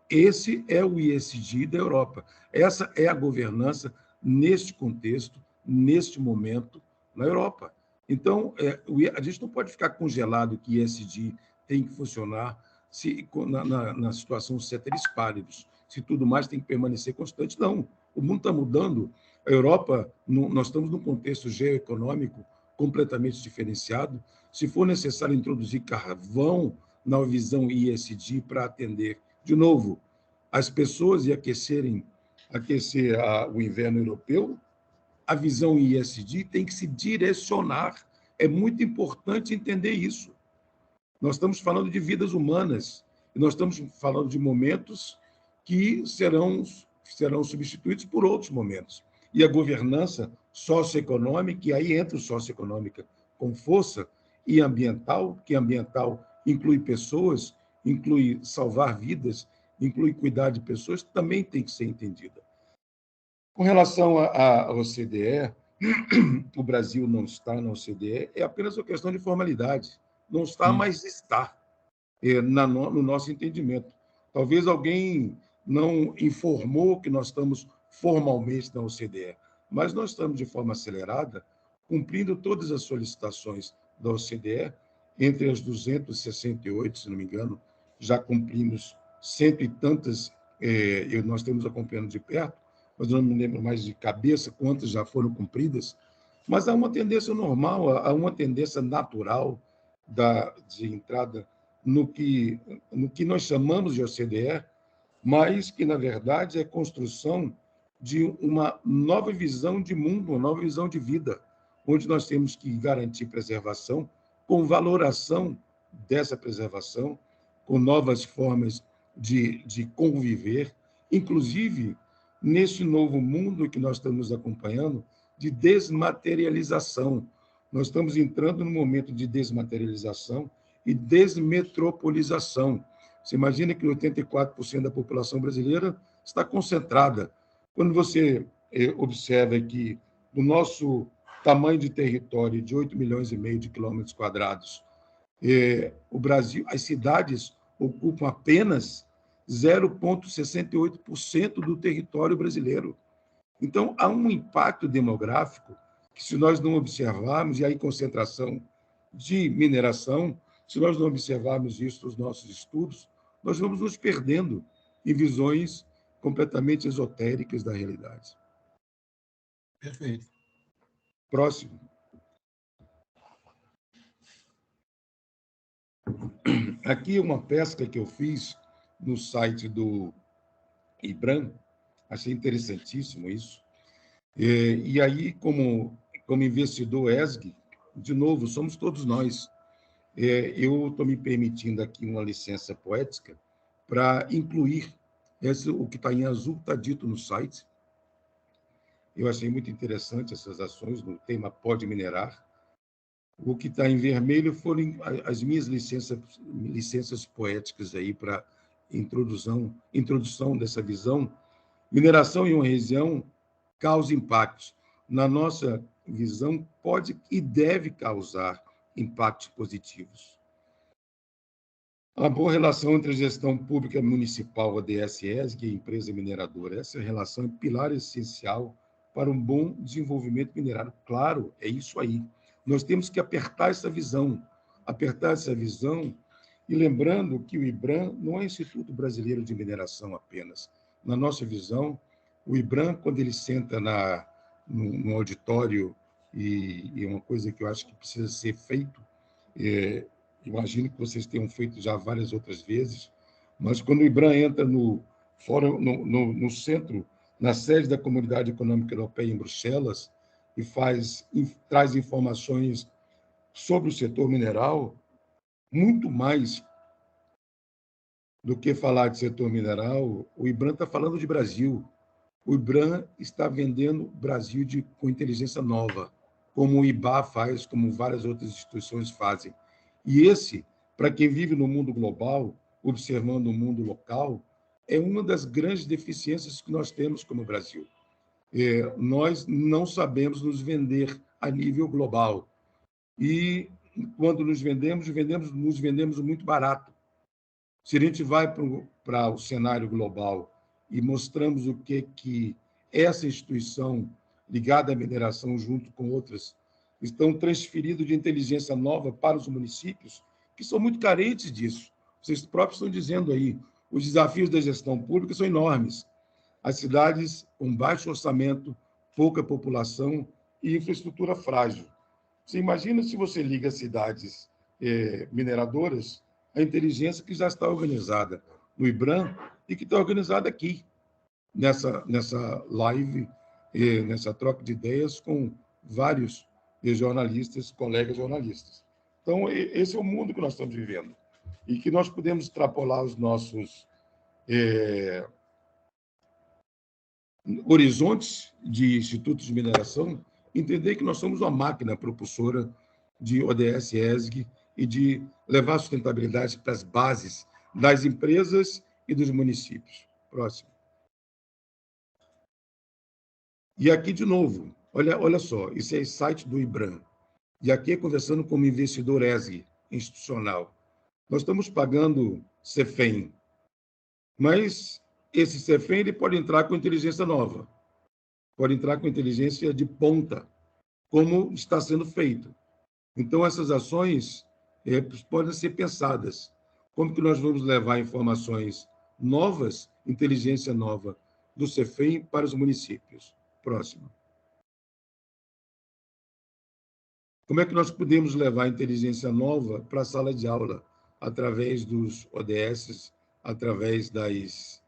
esse é o ISD da Europa. Essa é a governança neste contexto, neste momento, na Europa. Então, a gente não pode ficar congelado que ISD tem que funcionar na situação ceteris paribus, se tudo mais tem que permanecer constante. Não, o mundo está mudando. A Europa, nós estamos num contexto geoeconômico completamente diferenciado. Se for necessário introduzir carvão na visão ISD para atender, de novo, as pessoas e aquecer o inverno europeu, a visão ISD tem que se direcionar. É muito importante entender isso. Nós estamos falando de vidas humanas, e nós estamos falando de momentos que serão substituídos por outros momentos. E a governança socioeconômica, e aí entra o socioeconômica com força, e ambiental, que ambiental inclui pessoas, inclui salvar vidas, inclui cuidar de pessoas, também tem que ser entendida. Com relação à OCDE, o Brasil não está na OCDE, é apenas uma questão de formalidade. Não está, mas está, no nosso entendimento. Talvez alguém não informou que nós estamos formalmente na OCDE, mas nós estamos de forma acelerada, cumprindo todas as solicitações da OCDE, entre as 268, se não me engano, já cumprimos cento e tantas, nós estamos acompanhando de perto, mas eu não me lembro mais de cabeça quantas já foram cumpridas, mas há uma tendência normal, há uma tendência natural de entrada no que nós chamamos de OCDE, mas que, na verdade, é construção de uma nova visão de mundo, uma nova visão de vida, onde nós temos que garantir preservação, com valoração dessa preservação, com novas formas de conviver, inclusive nesse novo mundo que nós estamos acompanhando, de desmaterialização. Nós estamos entrando num momento de desmaterialização e desmetropolização. Você imagina que 84% da população brasileira está concentrada. Quando você observa que do nosso tamanho de território de 8,5 milhões de quilômetros quadrados, o Brasil, as cidades ocupam apenas 0,68% do território brasileiro. Então, há um impacto demográfico que se nós não observarmos, e aí concentração de mineração, se nós não observarmos isso nos nossos estudos, nós vamos nos perdendo em visões completamente esotéricas da realidade. Perfeito. Próximo. Aqui é uma pesca que eu fiz no site do IBRAM, achei interessantíssimo isso. E aí, como investidor ESG, de novo, somos todos nós. Eu estou me permitindo aqui uma licença poética para incluir o que está em azul, está dito no site. Eu achei muito interessante essas ações no tema Pode Minerar. O que está em vermelho foram as minhas licenças poéticas aí para introdução dessa visão. Mineração em uma região causa impactos. Na nossa visão, pode e deve causar impactos positivos. A boa relação entre a gestão pública municipal, ODS-ESG, e a empresa mineradora. Essa relação é pilar essencial para um bom desenvolvimento minerário. Claro, é isso aí. Nós temos que apertar essa visão e lembrando que o IBRAM não é Instituto Brasileiro de Mineração apenas. Na nossa visão, o IBRAM, quando ele senta no auditório, e uma coisa que eu acho que precisa ser feito, imagino que vocês tenham feito já várias outras vezes, mas quando o IBRAM entra no fórum, no centro, na sede da Comunidade Econômica Europeia em Bruxelas, e traz informações sobre o setor mineral, muito mais do que falar de setor mineral, o IBRAM está falando de Brasil. O IBRAM está vendendo Brasil com inteligência nova, como o IBA faz, como várias outras instituições fazem. E esse, para quem vive no mundo global, observando o mundo local, é uma das grandes deficiências que nós temos como Brasil. Nós não sabemos nos vender a nível global. E quando nos vendemos muito barato. Se a gente vai para o cenário global e mostramos o que essa instituição ligada à mineração, junto com outras, estão transferindo de inteligência nova para os municípios, que são muito carentes disso. Vocês próprios estão dizendo aí, os desafios da gestão pública são enormes. As cidades com baixo orçamento, pouca população e infraestrutura frágil. Você imagina se você liga cidades mineradoras à inteligência que já está organizada no IBRAM e que está organizada aqui, nessa live, nessa troca de ideias com vários jornalistas, colegas jornalistas. Então, esse é o mundo que nós estamos vivendo e que nós podemos extrapolar os nossos horizontes de institutos de mineração, entender que nós somos uma máquina propulsora de ODS, ESG e de levar a sustentabilidade para as bases das empresas e dos municípios. Próximo. E aqui, de novo, olha só, isso é site do IBRAM. E aqui, conversando como investidor ESG institucional, nós estamos pagando CEFEM, mas esse CEFEM ele pode entrar com inteligência nova, pode entrar com inteligência de ponta, como está sendo feito. Então, essas ações podem ser pensadas. Como que nós vamos levar informações novas, inteligência nova, do CEFEM para os municípios? Próximo. Como é que nós podemos levar inteligência nova para a sala de aula? Através dos ODS, através das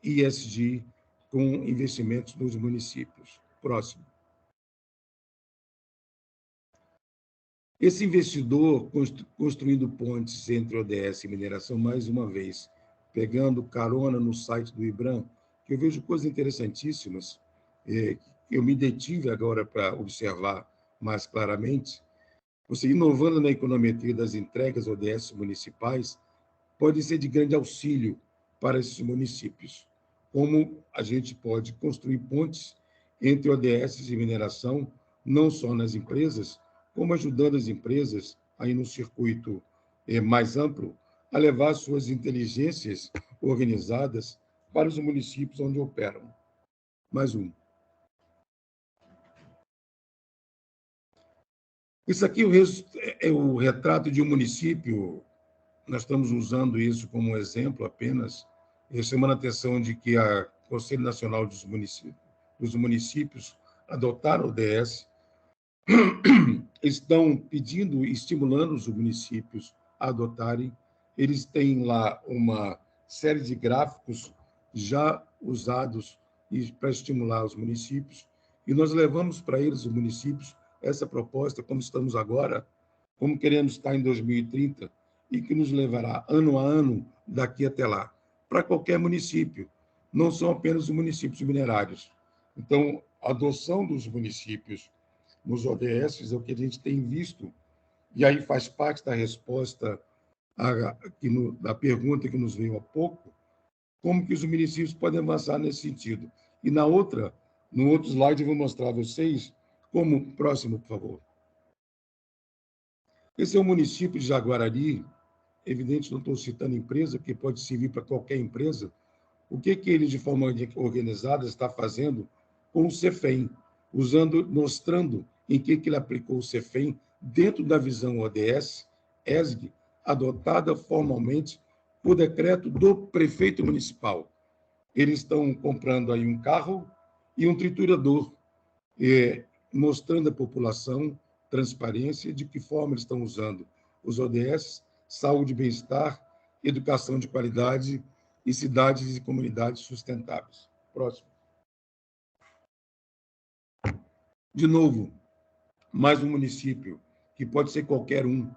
ESG, com investimentos nos municípios. Próximo. Esse investidor construindo pontes entre ODS e mineração, mais uma vez, pegando carona no site do IBRAM, que eu vejo coisas interessantíssimas, eu me detive agora para observar mais claramente. Você inovando na econometria das entregas ODS municipais pode ser de grande auxílio para esses municípios. Como a gente pode construir pontes entre ODS e mineração, não só nas empresas, como ajudando as empresas a ir num circuito mais amplo, a levar suas inteligências organizadas para os municípios onde operam. Mais um. Isso aqui é o retrato de um município. Nós estamos usando isso como um exemplo apenas, chamando a atenção de que o Conselho Nacional dos Municípios adotaram o ODS, estão pedindo e estimulando os municípios a adotarem. Eles têm lá uma série de gráficos já usados para estimular os municípios, e nós levamos para eles, os municípios, essa proposta, como estamos agora, como queremos estar em 2030, e que nos levará ano a ano daqui até lá, para qualquer município, não são apenas os municípios minerários. Então, a adoção dos municípios nos ODS é o que a gente tem visto, e aí faz parte da resposta da pergunta que nos veio há pouco, como que os municípios podem avançar nesse sentido. E no outro slide eu vou mostrar a vocês como... Próximo, por favor. Esse é o município de Jaguarari. Evidente, não estou citando empresa, porque pode servir para qualquer empresa. O que ele, de forma organizada, está fazendo com o CEFEM, mostrando em que ele aplicou o CEFEM dentro da visão ODS, ESG, adotada formalmente por decreto do prefeito municipal. Eles estão comprando aí um carro e um triturador, mostrando à população transparência de que forma eles estão usando os ODS, saúde e bem-estar, educação de qualidade e cidades e comunidades sustentáveis. Próximo. De novo, mais um município, que pode ser qualquer um,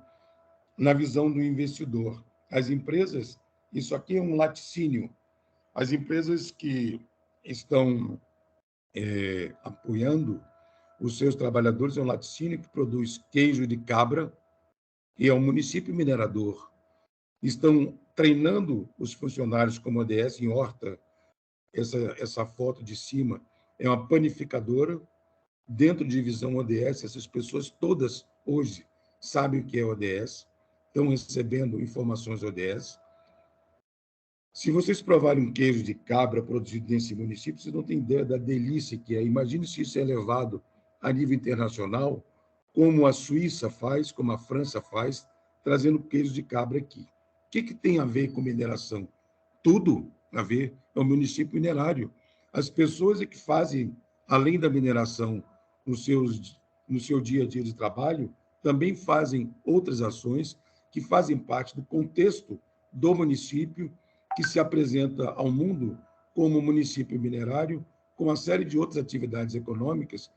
na visão do investidor. As empresas, isso aqui é um laticínio, as empresas que estão apoiando os seus trabalhadores, é um laticínio que produz queijo de cabra, e é um município minerador. Estão treinando os funcionários como ODS em horta. Essa foto de cima é uma panificadora dentro de divisão ODS. Essas pessoas todas hoje sabem o que é ODS, estão recebendo informações ODS. Se vocês provarem um queijo de cabra produzido nesse município, vocês não têm ideia da delícia que é. Imagine se isso é levado a nível internacional, como a Suíça faz, como a França faz, trazendo queijo de cabra aqui. O que tem a ver com mineração? Tudo a ver, é um município minerário. As pessoas que fazem, além da mineração, no seu dia a dia de trabalho, também fazem outras ações que fazem parte do contexto do município, que se apresenta ao mundo como município minerário, com uma série de outras atividades econômicas,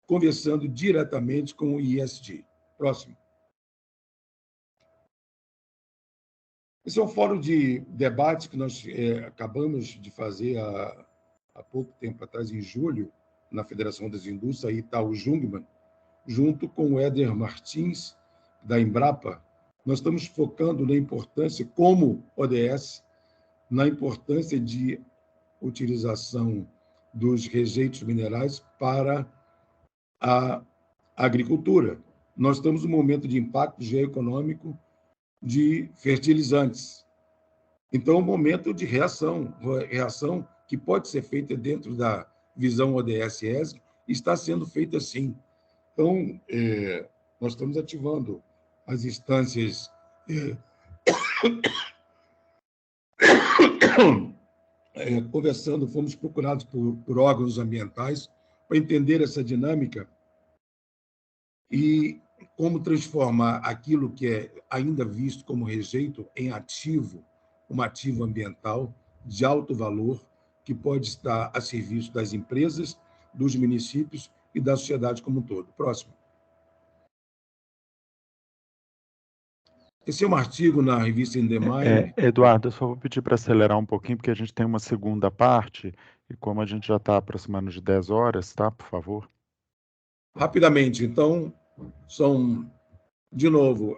conversando diretamente com o ISD. Próximo. Esse é um fórum de debate que nós acabamos de fazer há pouco tempo atrás, em julho, na Federação das Indústrias, aí está o Jungmann, junto com o Éder Martins, da Embrapa. Nós estamos focando na importância, como ODS, na importância de utilização dos rejeitos minerais para a agricultura. Nós estamos num momento de impacto geoeconômico de fertilizantes. Então, é um momento de reação que pode ser feita dentro da visão ODS-ESG, está sendo feita sim. Então, nós estamos ativando as instâncias conversando, fomos procurados por órgãos ambientais para entender essa dinâmica e como transformar aquilo que é ainda visto como rejeito em ativo, um ativo ambiental de alto valor, que pode estar a serviço das empresas, dos municípios e da sociedade como um todo. Próximo. Esse é um artigo na revista In The Mind. Eduardo, eu só vou pedir para acelerar um pouquinho, porque a gente tem uma segunda parte, e como a gente já está aproximando de 10 horas, tá? Por favor. Rapidamente, então, de novo,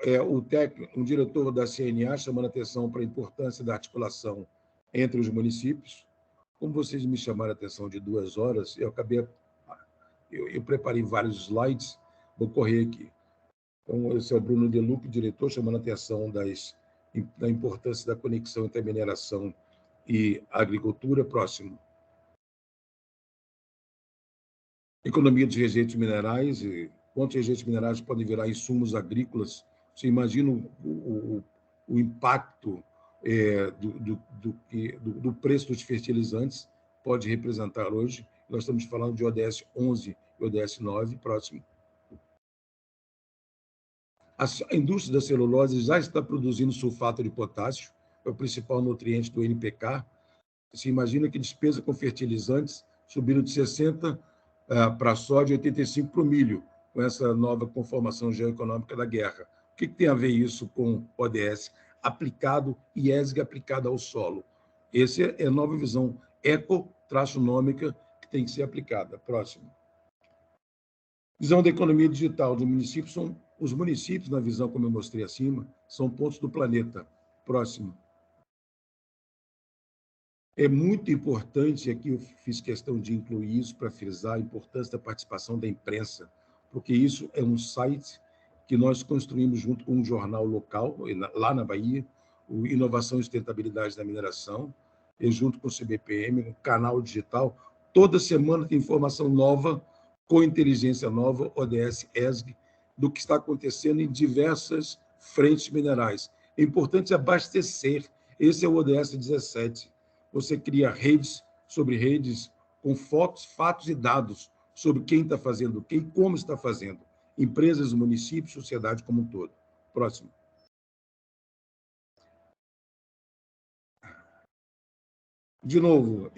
um diretor da CNA chamando a atenção para a importância da articulação entre os municípios. Como vocês me chamaram a atenção de 2 horas, eu preparei vários slides, vou correr aqui. Então, esse é o Bruno Deluc, diretor, chamando a atenção da importância da conexão entre a mineração e a agricultura. Próximo. Economia de rejeitos minerais, e quantos rejeitos minerais podem virar insumos agrícolas. Você imagina o impacto do preço dos fertilizantes pode representar hoje. Nós estamos falando de ODS 11 e ODS 9, próximo. A indústria da celulose já está produzindo sulfato de potássio, é o principal nutriente do NPK. Você imagina que despesa com fertilizantes subiram de 60 para a soja e 85 para o milho, com essa nova conformação geoeconômica da guerra. O que tem a ver isso com ODS aplicado e ESG aplicado ao solo? Essa é a nova visão eco-nômica que tem que ser aplicada. Próximo. Visão da economia digital dos municípios. Os municípios, na visão como eu mostrei acima, são pontos do planeta. Próximo. É muito importante, aqui eu fiz questão de incluir isso para frisar a importância da participação da imprensa, porque isso é um site que nós construímos junto com um jornal local, lá na Bahia, o Inovação e Sustentabilidade da Mineração, e junto com o CBPM, um canal digital. Toda semana tem informação nova, com inteligência nova, ODS, ESG, do que está acontecendo em diversas frentes minerais. É importante abastecer. Esse é o ODS 17. Você cria redes sobre redes com fotos, fatos e dados sobre quem está fazendo o quê e como está fazendo. Empresas, municípios, sociedade como um todo. Próximo. De novo,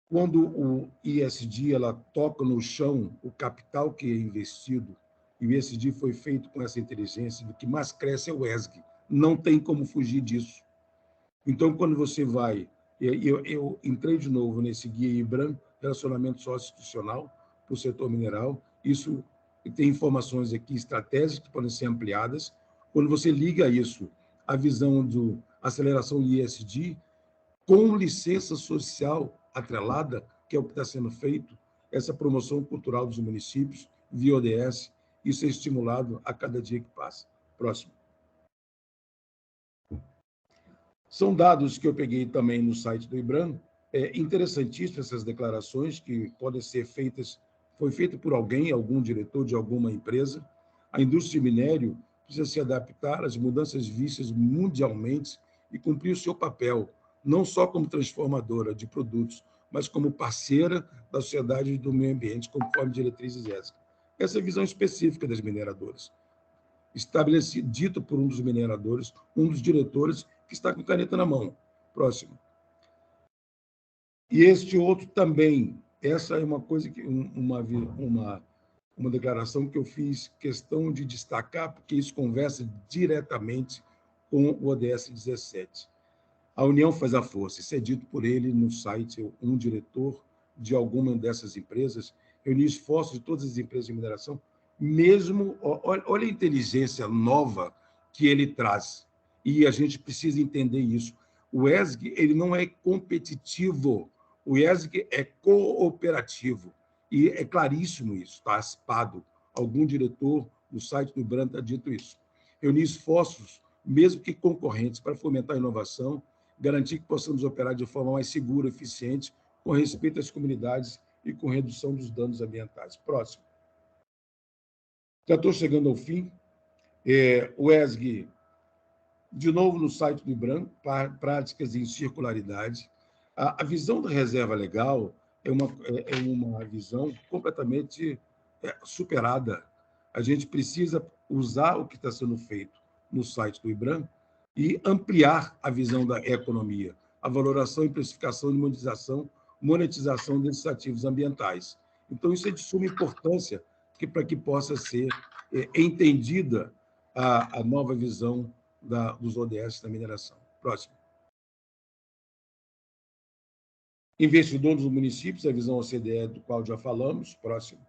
quando o ESG ela toca no chão, o capital que é investido, e o ESG foi feito com essa inteligência, do que mais cresce é o ESG. Não tem como fugir disso. Então, quando você vai... Eu entrei de novo nesse guia IBRAM, relacionamento sócio-institucional para o setor mineral. Isso tem informações aqui estratégicas que podem ser ampliadas. Quando você liga isso à visão de aceleração ESG, com licença social atrelada, que é o que está sendo feito, essa promoção cultural dos municípios, via ODS, isso é estimulado a cada dia que passa. Próximo. São dados que eu peguei também no site do IBRAM. É interessantíssimo essas declarações que podem ser feitas, foi feita por alguém, algum diretor de alguma empresa. A indústria de minério precisa se adaptar às mudanças vistas mundialmente e cumprir o seu papel, não só como transformadora de produtos, mas como parceira da sociedade e do meio ambiente, conforme diretrizes ESG. Essa é a visão específica das mineradoras. Estabelecido, dito por um dos mineradores, um dos diretores, que está com caneta na mão. Próximo. E este outro também. Essa é uma coisa que uma declaração que eu fiz questão de destacar, porque isso conversa diretamente com o ODS 17. A união faz a força. Isso é dito por ele no site, um diretor de alguma dessas empresas, reunir esforços de todas as empresas de mineração, mesmo, olha a inteligência nova que ele traz, e a gente precisa entender isso. O ESG ele não é competitivo, o ESG é cooperativo, e é claríssimo isso, está aspado. Algum diretor no site do IBRAM está dito isso. Reunir esforços, mesmo que concorrentes, para fomentar a inovação, garantir que possamos operar de forma mais segura, eficiente, com respeito às comunidades e com redução dos danos ambientais. Próximo. Já estou chegando ao fim. O ESG, de novo no site do IBRAM, práticas em circularidade. A visão da reserva legal é uma visão completamente superada. A gente precisa usar o que está sendo feito no site do IBRAM e ampliar a visão da economia, a valoração e precificação e monetização desses ativos ambientais. Então, isso é de suma importância para que possa ser entendida a nova visão dos ODS da mineração. Próximo. Investidor dos municípios, a visão OCDE, do qual já falamos. Próximo.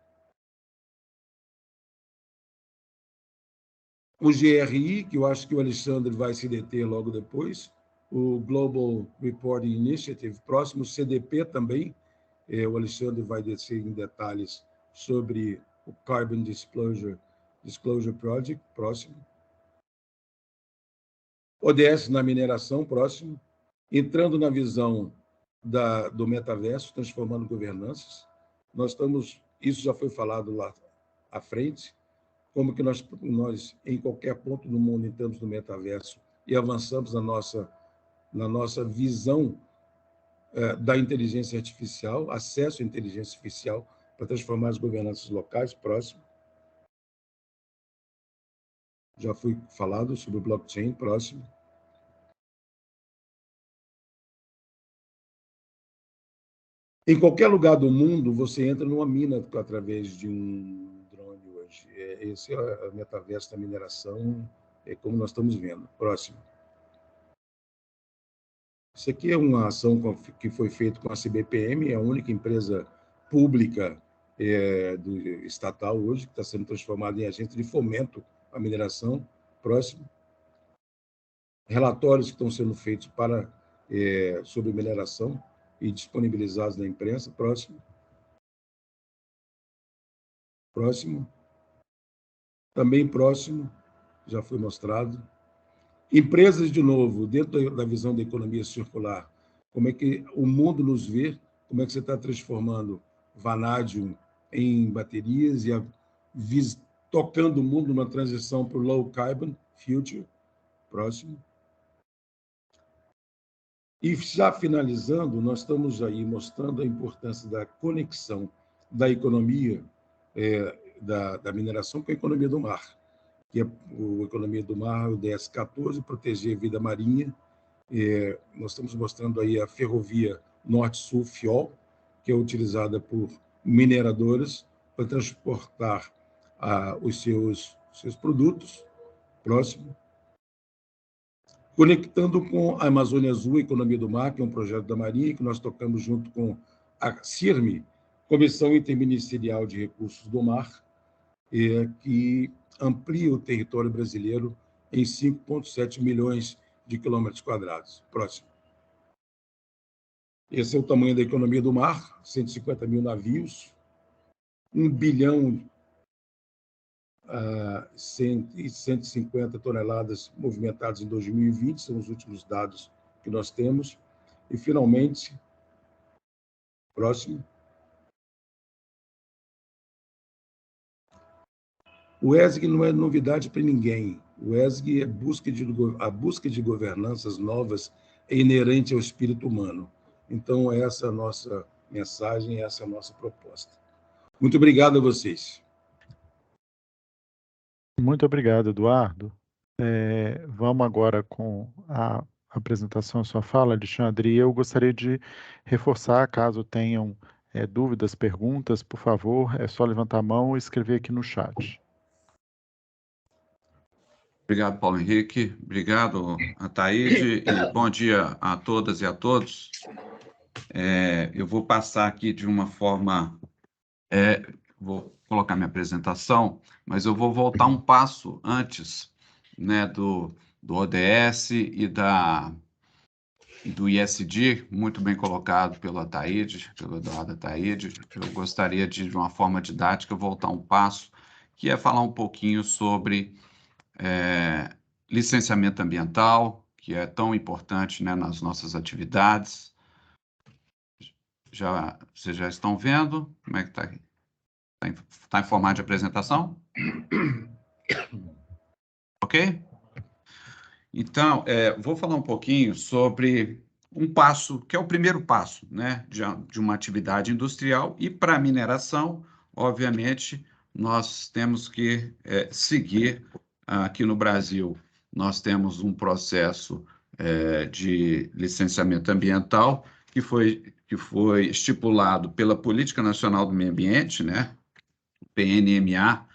O GRI, que eu acho que o Alexandre vai se deter logo depois. O Global Reporting Initiative. Próximo, o CDP também. O Alexandre vai descer em detalhes sobre o Carbon Disclosure Project. Próximo. ODS na mineração. Próximo. Entrando na visão do metaverso, transformando governanças. Nós estamos, isso já foi falado lá à frente, como que nós, em qualquer ponto do mundo, entramos no metaverso e avançamos na nossa visão da inteligência artificial, acesso à inteligência artificial para transformar as governanças locais. Próximo. Já foi falado sobre o blockchain. Próximo. Em qualquer lugar do mundo, você entra numa mina através de um drone hoje. Esse é o metaverso da mineração, como nós estamos vendo. Próximo. Isso aqui é uma ação que foi feita com a CBPM, é a única empresa pública estatal hoje, que está sendo transformada em agente de fomento à mineração. Próximo. Relatórios que estão sendo feitos sobre mineração e disponibilizados na imprensa. Próximo. Próximo. Também próximo, já foi mostrado. Empresas, de novo, dentro da visão da economia circular, como é que o mundo nos vê, como é que você está transformando vanádio em baterias e tocando o mundo numa transição para o low carbon future. Próximo. E já finalizando, nós estamos aí mostrando a importância da conexão da economia da mineração com a economia do mar, que é a economia do mar, o ODS 14, proteger a vida marinha. Nós estamos mostrando aí a ferrovia Norte-Sul, FIOL, que é utilizada por mineradoras para transportar os seus produtos. Próximo. Conectando com a Amazônia Azul, a Economia do Mar, que é um projeto da Marinha, que nós tocamos junto com a CIRME, Comissão Interministerial de Recursos do Mar, que amplia o território brasileiro em 5,7 milhões de quilômetros quadrados. Próximo. Esse é o tamanho da economia do mar, 150 mil navios, 1 bilhão 150 toneladas movimentadas em 2020, são os últimos dados que nós temos. E, finalmente, próximo. O ESG não é novidade para ninguém. O ESG é a busca de governanças novas é inerente ao espírito humano. Então, essa é a nossa mensagem, essa é a nossa proposta. Muito obrigado a vocês. Muito obrigado, Eduardo. Vamos agora com a apresentação, a sua fala, Alexandre. E eu gostaria de reforçar, caso tenham dúvidas, perguntas, por favor, é só levantar a mão e escrever aqui no chat. Obrigado, Paulo Henrique. Obrigado, Ataíde. E bom dia a todas e a todos. Eu vou passar aqui de uma forma... vou colocar minha apresentação, mas eu vou voltar um passo antes, né, do ODS e do ISD, muito bem colocado pelo Ataíde, pelo Eduardo Ataíde. Eu gostaria de uma forma didática, voltar um passo, que é falar um pouquinho sobre licenciamento ambiental, que é tão importante, né, nas nossas atividades. Vocês já estão vendo? Como é que está aqui? Está em formato de apresentação? Ok? Então, vou falar um pouquinho sobre um passo, que é o primeiro passo, né, de uma atividade industrial, e para a mineração, obviamente, nós temos que seguir aqui no Brasil. Nós temos um processo de licenciamento ambiental que foi estipulado pela Política Nacional do Meio Ambiente, né, PNMA,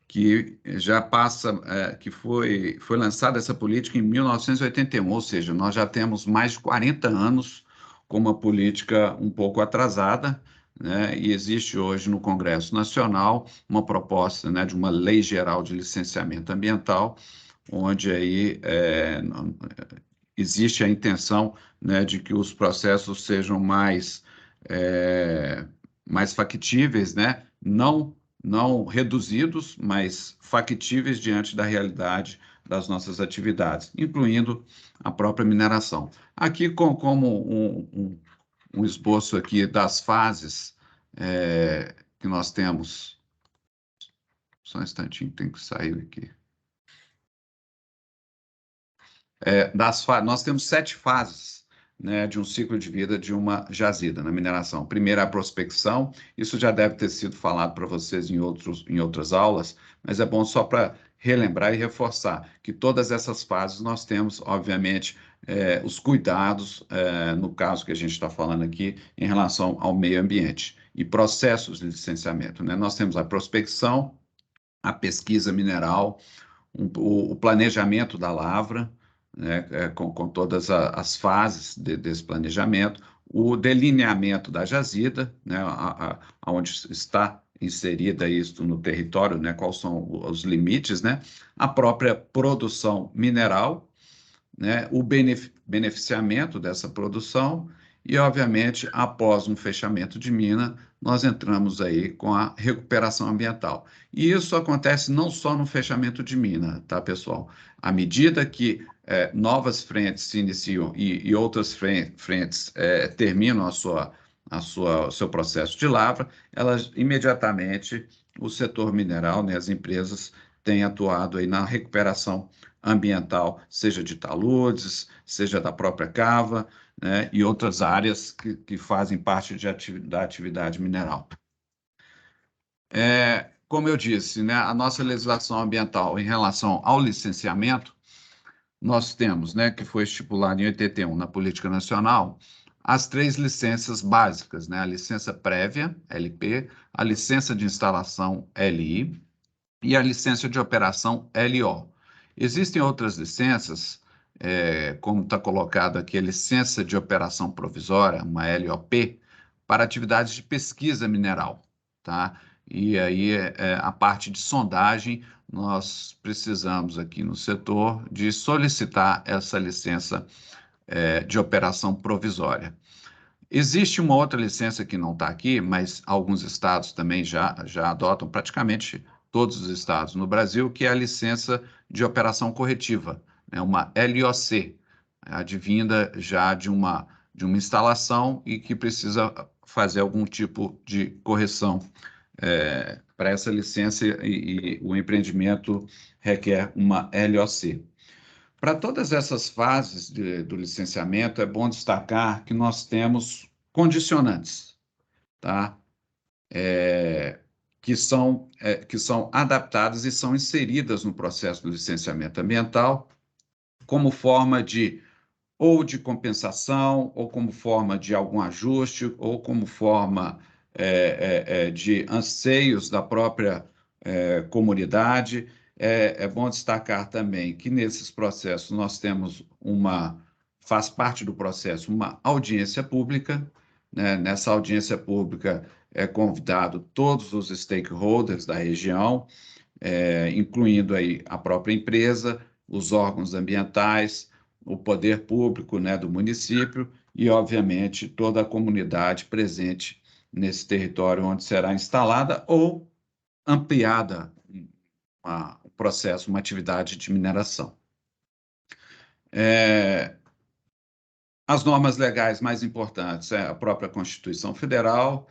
que já passa, que foi lançada essa política em 1981, ou seja, nós já temos mais de 40 anos com uma política um pouco atrasada, né, e existe hoje no Congresso Nacional uma proposta, né, de uma lei geral de licenciamento ambiental, onde aí existe a intenção, né, de que os processos sejam mais factíveis, né, não reduzidos, mas factíveis diante da realidade das nossas atividades, incluindo a própria mineração. Aqui, como um esboço aqui das fases que nós temos Só um instantinho, tem que sair aqui. Nós temos 7 fases, né, de um ciclo de vida de uma jazida na mineração. Primeiro, a prospecção. Isso já deve ter sido falado para vocês em outras aulas, mas é bom só para relembrar e reforçar que todas essas fases nós temos, obviamente, os cuidados, no caso que a gente está falando aqui, em relação ao meio ambiente e processos de licenciamento, né? Nós temos a prospecção, a pesquisa mineral, o planejamento da lavra, né, com todas as fases desse planejamento, o delineamento da jazida, né, onde está inserida isso no território, né, quais são os limites, né, a própria produção mineral, né, o beneficiamento dessa produção e, obviamente, após um fechamento de mina, nós entramos aí com a recuperação ambiental. E isso acontece não só no fechamento de mina, tá, pessoal? À medida que novas frentes se iniciam e outras frentes terminam o seu processo de lavra, elas imediatamente, o setor mineral, né, as empresas têm atuado aí na recuperação ambiental, seja de taludes, seja da própria cava, né, e outras áreas que fazem parte da atividade mineral. Como eu disse, né, a nossa legislação ambiental em relação ao licenciamento, nós temos, né, que foi estipulado em 81 na Política Nacional, as 3 licenças básicas, né, a licença prévia, LP, a licença de instalação, LI, e a licença de operação, LO. Existem outras licenças, como está colocado aqui, a licença de operação provisória, uma LOP, para atividades de pesquisa mineral, tá? E aí, a parte de sondagem, nós precisamos aqui no setor de solicitar essa licença de operação provisória. Existe uma outra licença que não está aqui, mas alguns estados também já adotam, praticamente todos os estados no Brasil, que é a licença de operação corretiva, né, uma LOC, advinda já de uma instalação e que precisa fazer algum tipo de correção para essa licença e o empreendimento requer uma LOC. Para todas essas fases do licenciamento, é bom destacar que nós temos condicionantes, tá? Que são adaptadas e são inseridas no processo do licenciamento ambiental como forma de compensação, ou como forma de algum ajuste, ou como forma de anseios da própria comunidade. É bom destacar também que nesses processos nós temos faz parte do processo uma audiência pública, né? Nessa audiência pública é convidado todos os stakeholders da região, incluindo aí a própria empresa, os órgãos ambientais, o poder público, né, do município e, obviamente, toda a comunidade presente nesse território onde será instalada ou ampliada o processo, uma atividade de mineração. As normas legais mais importantes é a própria Constituição Federal,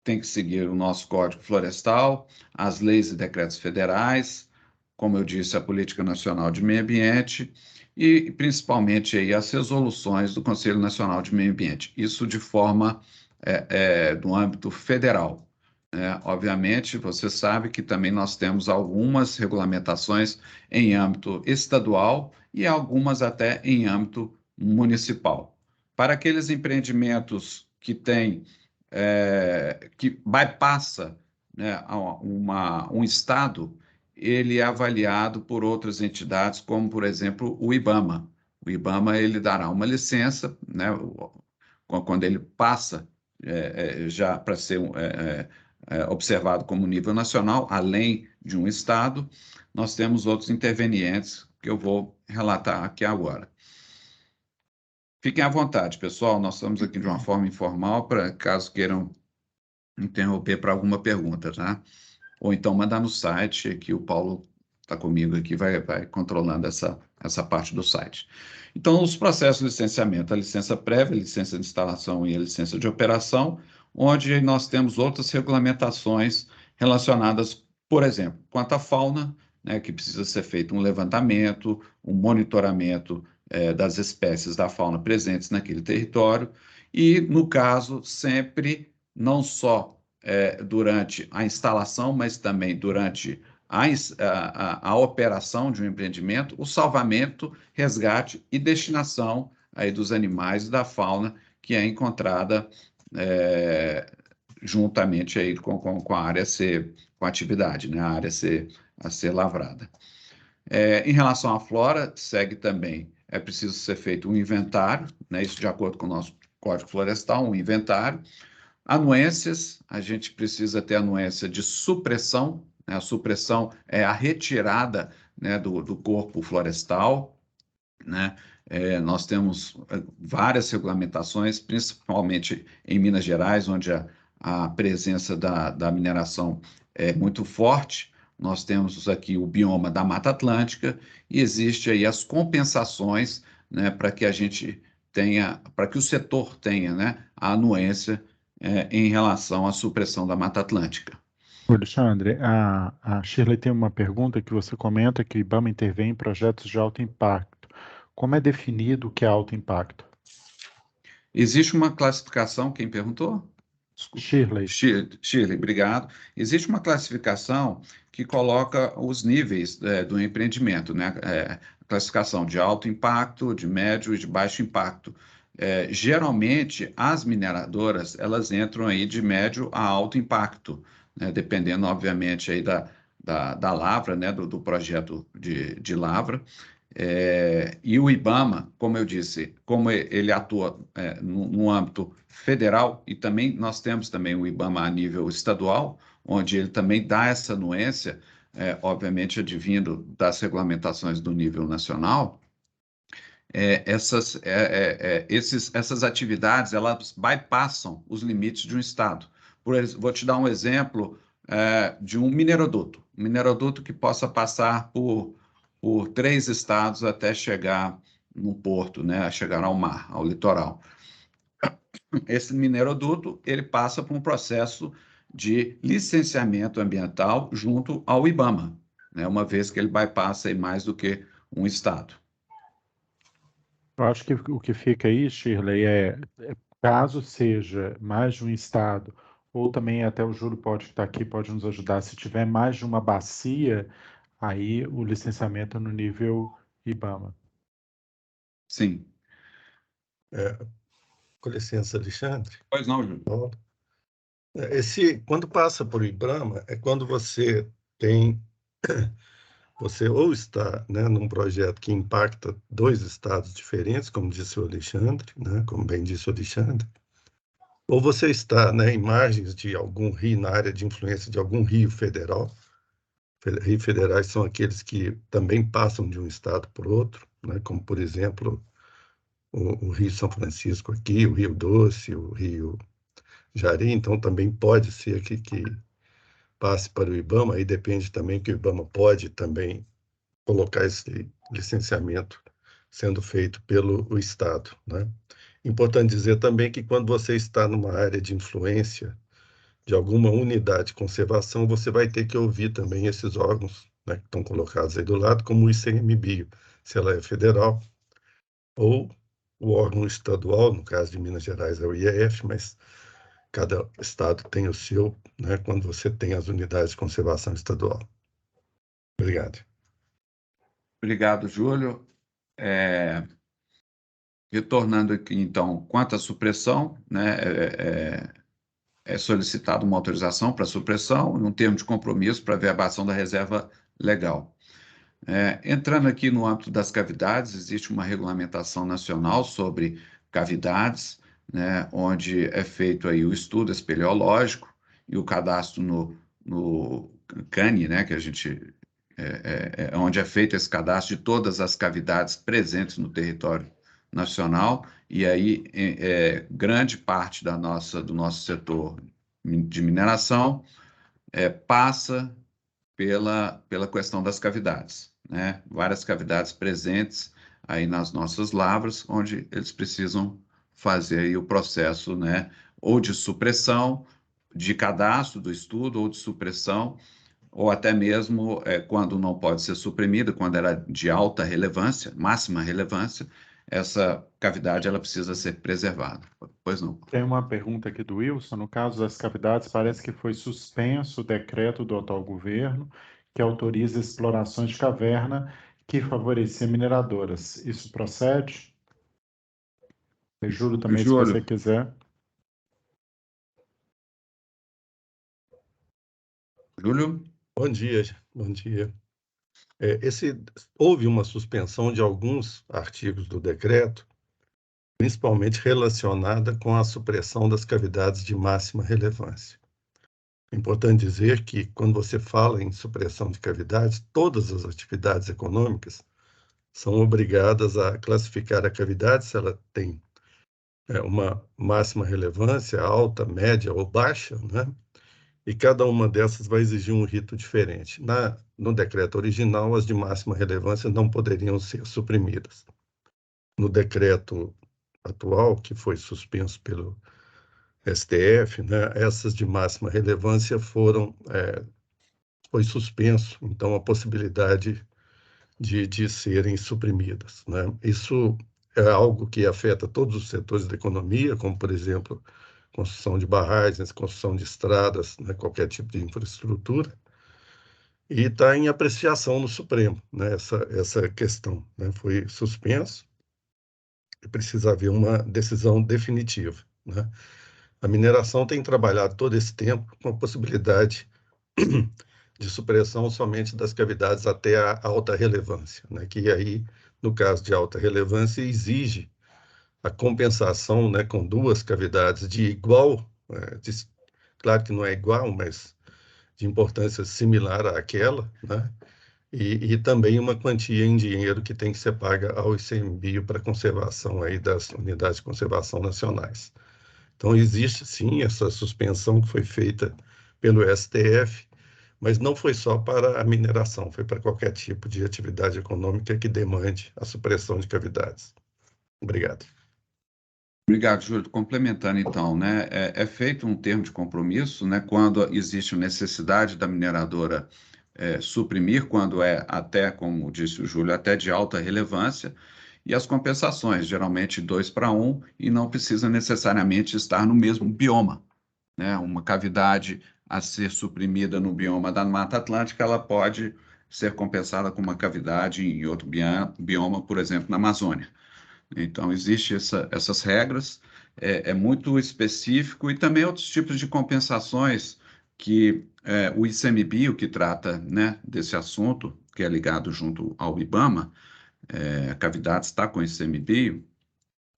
tem que seguir o nosso Código Florestal, as leis e decretos federais, como eu disse, a Política Nacional de Meio Ambiente e, principalmente, aí, as resoluções do Conselho Nacional de Meio Ambiente. Isso de forma do âmbito federal. Obviamente, você sabe que também nós temos algumas regulamentações em âmbito estadual e algumas até em âmbito municipal. Para aqueles empreendimentos que têm que bypassa, né, um estado, ele é avaliado por outras entidades, como, por exemplo, o IBAMA. O IBAMA ele dará uma licença, né, quando ele passa já para ser observado como nível nacional, além de um estado, nós temos outros intervenientes que eu vou relatar aqui agora. Fiquem à vontade, pessoal, nós estamos aqui de uma forma informal, para caso queiram interromper para alguma pergunta, tá? Ou então mandar no site, que o Paulo está comigo aqui, vai controlando essa parte do site. Então, os processos de licenciamento, a licença prévia, a licença de instalação e a licença de operação, onde nós temos outras regulamentações relacionadas Por exemplo, quanto à fauna, né, que precisa ser feito um levantamento, um monitoramento das espécies da fauna presentes naquele território, e, no caso, sempre, não só durante a instalação, mas também durante a operação de um empreendimento, o salvamento, resgate e destinação aí dos animais e da fauna que é encontrada juntamente aí com a área com a atividade, né, a área a ser lavrada. Em relação à flora, segue também, é preciso ser feito um inventário, né, isso de acordo com o nosso Código Florestal, um inventário. Anuências, a gente precisa ter anuência de supressão, né, a supressão é a retirada, né, do corpo florestal, né? Nós temos várias regulamentações, principalmente em Minas Gerais, onde a presença da mineração é muito forte. Nós temos aqui o bioma da Mata Atlântica e existe aí as compensações, né, para que a gente tenha, para que o setor tenha, né, a anuência em relação à supressão da Mata Atlântica. Alexandre, a Shirley tem uma pergunta que você comenta que o IBAMA intervém em projetos de alto impacto. Como é definido o que é alto impacto? Existe uma classificação, quem perguntou? Shirley. Shirley, obrigado. Existe uma classificação que coloca os níveis do empreendimento, né? Classificação de alto impacto, de médio e de baixo impacto. Geralmente, as mineradoras, elas entram aí de médio a alto impacto, né? Dependendo, obviamente, aí da lavra, né? Do projeto de lavra. E o IBAMA, como eu disse, como ele atua no âmbito federal, e também nós temos também o IBAMA a nível estadual, onde ele também dá essa anuência, obviamente advindo das regulamentações do nível nacional. Essas atividades, elas bypassam os limites de um estado. Vou te dar um exemplo de um mineroduto que possa passar por 3 estados até chegar no porto, né, a chegar ao mar, ao litoral. Esse mineroduto, ele passa por um processo de licenciamento ambiental junto ao IBAMA, né, uma vez que ele bypassa aí mais do que um estado. Eu acho que o que fica aí, Shirley, caso seja mais de um estado, ou também até o Júlio pode estar aqui, pode nos ajudar, se tiver mais de uma bacia, aí o licenciamento no nível IBAMA. Sim. Com licença, Alexandre. Pois não, Júlio. Quando passa por IBAMA, é quando você ou está, né, num projeto que impacta 2 estados diferentes, como disse o Alexandre, né, como bem disse o Alexandre, ou você está, né, em margens de algum rio, na área de influência de algum rio federal. Rios federais são aqueles que também passam de um estado para o outro, né, como, por exemplo, o Rio São Francisco aqui, o Rio Doce, o Rio Jari, então também pode ser que passe para o IBAMA, aí depende também que o IBAMA pode também colocar esse licenciamento sendo feito pelo Estado, né? Importante dizer também que quando você está numa área de influência de alguma unidade de conservação, você vai ter que ouvir também esses órgãos, né, que estão colocados aí do lado, como o ICMBio, se ela é federal, ou o órgão estadual, no caso de Minas Gerais é o IEF, mas cada estado tem o seu, né, quando você tem as unidades de conservação estadual. Obrigado. Obrigado, Júlio. Retornando aqui, então, quanto à supressão, né, é solicitada uma autorização para supressão, num termo de compromisso para verbação da reserva legal. Entrando aqui no âmbito das cavidades, existe uma regulamentação nacional sobre cavidades, né, onde é feito aí o estudo espeleológico e o cadastro no CANI, né, que a gente onde é feito esse cadastro de todas as cavidades presentes no território nacional, e aí grande parte do nosso setor de mineração passa pela questão das cavidades, né? Várias cavidades presentes aí nas nossas lavras, onde eles precisam fazer aí o processo, né, ou de supressão, de cadastro do estudo, ou de supressão ou até mesmo quando não pode ser suprimida, quando ela é de alta relevância, máxima relevância, essa cavidade ela precisa ser preservada. Pois não. Tem uma pergunta aqui do Wilson. No caso das cavidades, parece que foi suspenso o decreto do atual governo que autoriza explorações de caverna que favorecia mineradoras. Isso procede? Júlio também, se você quiser. Júlio? Bom dia, bom dia. Houve uma suspensão de alguns artigos do decreto, principalmente relacionada com a supressão das cavidades de máxima relevância. É importante dizer que, quando você fala em supressão de cavidades, todas as atividades econômicas são obrigadas a classificar a cavidade se ela tem uma máxima relevância, alta, média ou baixa, né? E cada uma dessas vai exigir um rito diferente. No decreto original, as de máxima relevância não poderiam ser suprimidas. No decreto atual, que foi suspenso pelo STF, né, essas de máxima relevância foi suspenso, então, a possibilidade de serem suprimidas, né? Isso é algo que afeta todos os setores da economia, como, por exemplo, construção de barragens, construção de estradas, né, qualquer tipo de infraestrutura, e está em apreciação no Supremo, né, essa questão, né, foi suspenso e precisa haver uma decisão definitiva, né? A mineração tem trabalhado todo esse tempo com a possibilidade de supressão somente das cavidades até a alta relevância, né, que aí, no caso de alta relevância, exige a compensação, né, com duas cavidades de igual, claro que não é igual, mas de importância similar àquela, né, e também uma quantia em dinheiro que tem que ser paga ao ICMBio para conservação aí das unidades de conservação nacionais. Então, existe sim essa suspensão que foi feita pelo STF, mas não foi só para a mineração, foi para qualquer tipo de atividade econômica que demande a supressão de cavidades. Obrigado. Obrigado, Júlio. Complementando, então, né, é feito um termo de compromisso, né, quando existe necessidade da mineradora suprimir, quando é até, como disse o Júlio, até de alta relevância, e as compensações, geralmente 2-1, e não precisa necessariamente estar no mesmo bioma, né? Uma cavidade a ser suprimida no bioma da Mata Atlântica, ela pode ser compensada com uma cavidade em outro bioma, por exemplo, na Amazônia. Então, existem essas regras, é muito específico, e também outros tipos de compensações que o ICMBio, que trata, né, desse assunto, que é ligado junto ao IBAMA, a cavidade está com o ICMBio,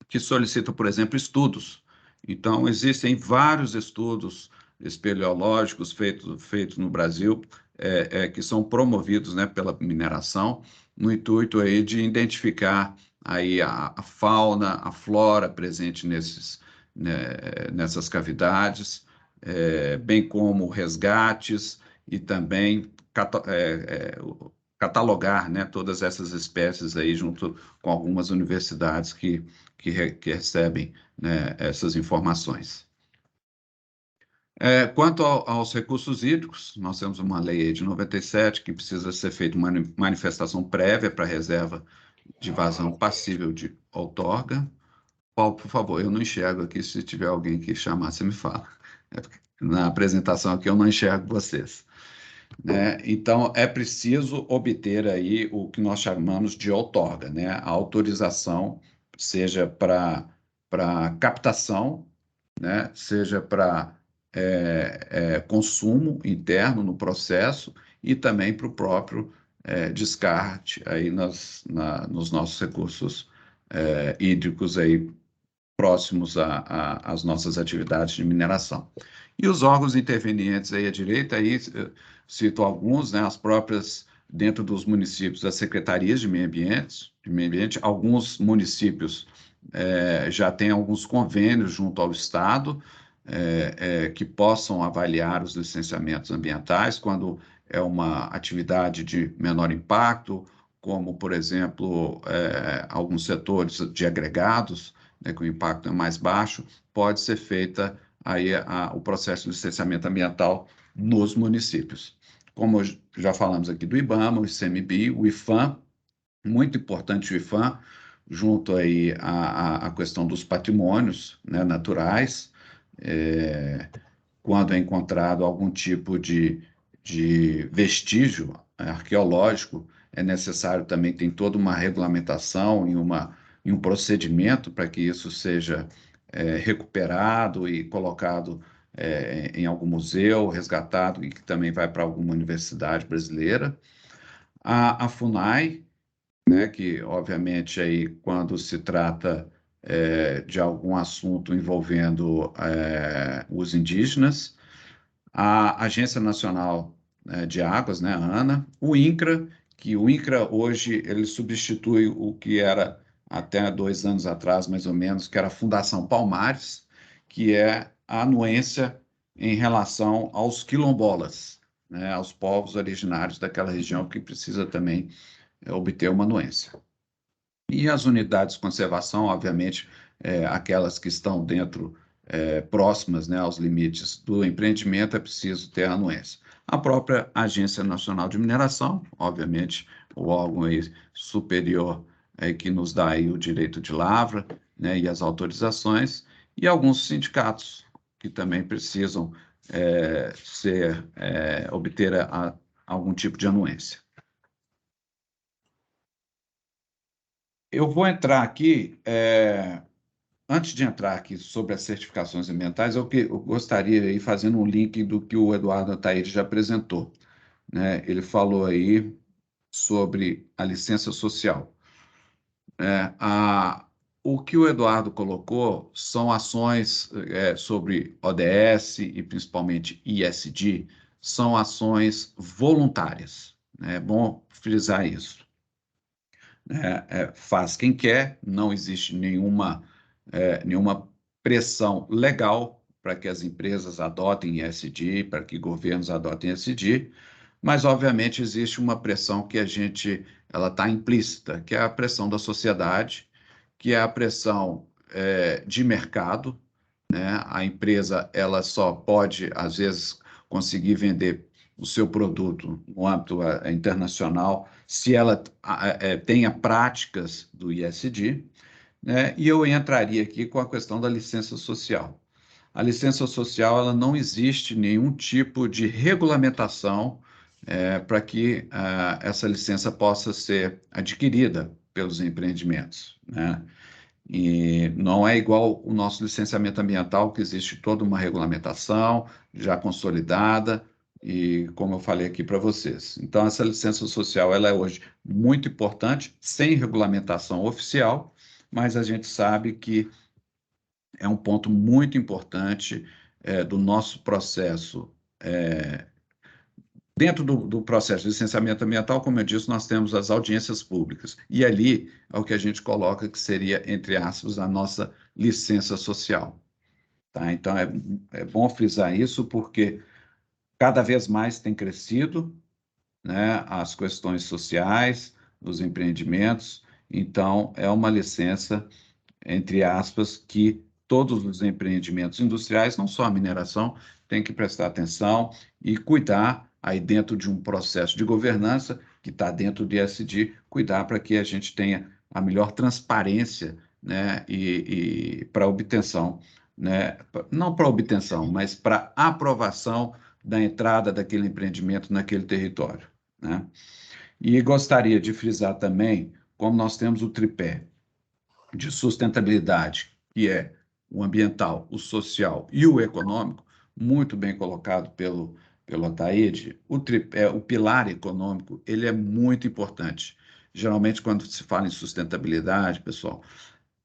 que solicita, por exemplo, estudos. Então, existem vários estudos espeleológicos feitos no Brasil, que são promovidos, né, pela mineração, no intuito aí de identificar aí a fauna, a flora presente nessas cavidades, bem como resgates e também catalogar, né, todas essas espécies aí junto com algumas universidades que recebem, né, essas informações. Quanto aos recursos hídricos, nós temos uma lei aí de 97 que precisa ser feita uma manifestação prévia para reserva de vazão passível de outorga. Paulo, por favor, eu não enxergo aqui, se tiver alguém que chamar, você me fala. Na apresentação aqui eu não enxergo vocês. Né? Então, é preciso obter aí o que nós chamamos de outorga, né? A autorização, seja para captação, né? Seja para consumo interno no processo e também para o próprio descarte aí nos nossos recursos hídricos aí próximos às nossas atividades de mineração. E os órgãos intervenientes aí à direita, aí cito alguns, né, as próprias, dentro dos municípios, as secretarias de meio ambiente, alguns municípios já têm alguns convênios junto ao Estado, que possam avaliar os licenciamentos ambientais quando é uma atividade de menor impacto, como, por exemplo, alguns setores de agregados, né, que o impacto é mais baixo, pode ser feita aí o processo de licenciamento ambiental nos municípios. como já falamos aqui do IBAMA, o ICMBio, o IFAM, muito importante o IFAM, junto aí à questão dos patrimônios, né, naturais, quando é encontrado algum tipo de vestígio arqueológico, é necessário também, tem toda uma regulamentação e um procedimento para que isso seja recuperado e colocado em algum museu, resgatado, e que também vai para alguma universidade brasileira. A FUNAI, né, que obviamente aí quando se trata de algum assunto envolvendo os indígenas, a Agência Nacional de Águas, né, a ANA, o INCRA, que o INCRA hoje ele substitui o que era até 2 anos atrás, mais ou menos, que era a Fundação Palmares, que é a anuência em relação aos quilombolas, né, aos povos originários daquela região que precisa também obter uma anuência. E as unidades de conservação, obviamente, aquelas que estão dentro, próximas, né, aos limites do empreendimento, é preciso ter a anuência. A própria Agência Nacional de Mineração, obviamente, o órgão aí superior que nos dá aí o direito de lavra, né, e as autorizações, e alguns sindicatos que também precisam obter algum tipo de anuência. Eu vou entrar aqui, antes de entrar aqui sobre as certificações ambientais, eu gostaria de ir fazendo um link do que o Eduardo Ataíde já apresentou, né? Ele falou aí sobre a licença social. O que o Eduardo colocou são ações sobre ODS e principalmente ISD, são ações voluntárias, né? É bom frisar isso. Faz quem quer, não existe nenhuma pressão legal para que as empresas adotem ESG, para que governos adotem ESG, mas, obviamente, existe uma pressão que ela está implícita, que é a pressão da sociedade, que é a pressão de mercado, né? A empresa ela só pode, às vezes, conseguir vender o seu produto no âmbito internacional, se ela tenha práticas do ISD, né? E eu entraria aqui com a questão da licença social. A licença social ela não existe nenhum tipo de regulamentação para que essa licença possa ser adquirida pelos empreendimentos, né? E não é igual o nosso licenciamento ambiental, que existe toda uma regulamentação já consolidada, e como eu falei aqui para vocês. Então, essa licença social ela é hoje muito importante, sem regulamentação oficial, mas a gente sabe que é um ponto muito importante do nosso processo. Dentro do processo de licenciamento ambiental, como eu disse, nós temos as audiências públicas, e ali é o que a gente coloca que seria, entre aspas, a nossa licença social. Tá? Então, é bom frisar isso, porque cada vez mais tem crescido, né, as questões sociais, os empreendimentos, então é uma licença, entre aspas, que todos os empreendimentos industriais, não só a mineração, têm que prestar atenção e cuidar aí dentro de um processo de governança que está dentro do ISD, cuidar para que a gente tenha a melhor transparência, né, e para obtenção, né, não para obtenção, mas para aprovação da entrada daquele empreendimento naquele território, né? E gostaria de frisar também, como nós temos o tripé de sustentabilidade, que é o ambiental, o social e o econômico, muito bem colocado pelo Ataíde, o pilar econômico, ele é muito importante. Geralmente, quando se fala em sustentabilidade, pessoal,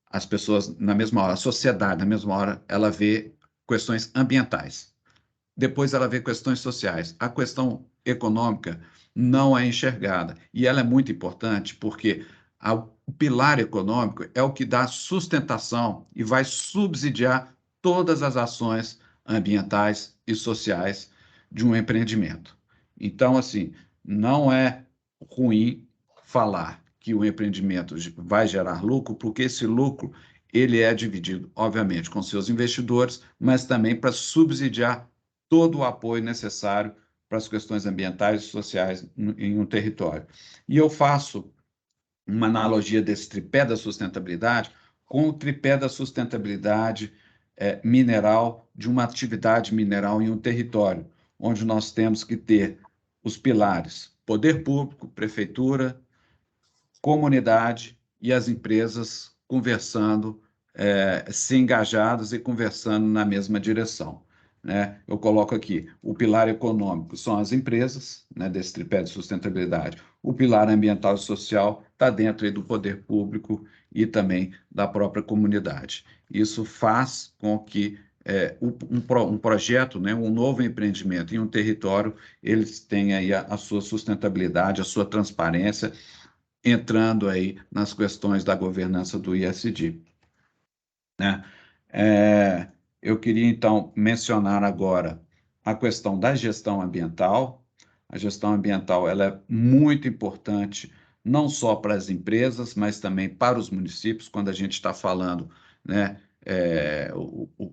as pessoas, na mesma hora, a sociedade, na mesma hora, ela vê questões ambientais. Depois ela vê questões sociais. A questão econômica não é enxergada. E ela é muito importante porque o pilar econômico é o que dá sustentação e vai subsidiar todas as ações ambientais e sociais de um empreendimento. Então, assim, não é ruim falar que o empreendimento vai gerar lucro, porque esse lucro ele é dividido, obviamente, com seus investidores, mas também para subsidiar todo o apoio necessário para as questões ambientais e sociais em um território. E eu faço uma analogia desse tripé da sustentabilidade com o tripé da sustentabilidade mineral, de uma atividade mineral em um território, onde nós temos que ter os pilares: poder público, prefeitura, comunidade e as empresas conversando, se engajadas e conversando na mesma direção, né? Eu coloco aqui o pilar econômico, são as empresas, né, desse tripé de sustentabilidade. O pilar ambiental e social está dentro aí do poder público e também da própria comunidade. Isso faz com que um projeto, né, um novo empreendimento em um território, eles tenham aí a sua sustentabilidade, a sua transparência, entrando aí nas questões da governança do ISD, né? Eu queria, então, mencionar agora a questão da gestão ambiental. A gestão ambiental ela é muito importante, não só para as empresas, mas também para os municípios, quando a gente está falando, né?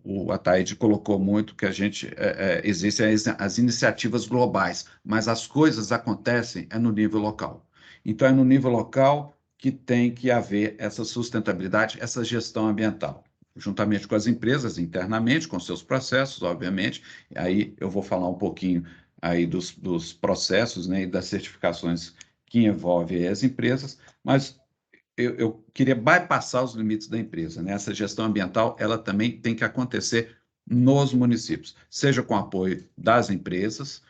O Ataíde colocou muito que existem as iniciativas globais, mas as coisas acontecem no nível local. Então, é no nível local que tem que haver essa sustentabilidade, essa gestão ambiental, juntamente com as empresas, internamente, com seus processos, obviamente. Aí eu vou falar um pouquinho aí dos processos, né, e das certificações que envolvem as empresas, mas eu queria bypassar os limites da empresa, né? Essa gestão ambiental, ela também tem que acontecer nos municípios, seja com apoio das empresas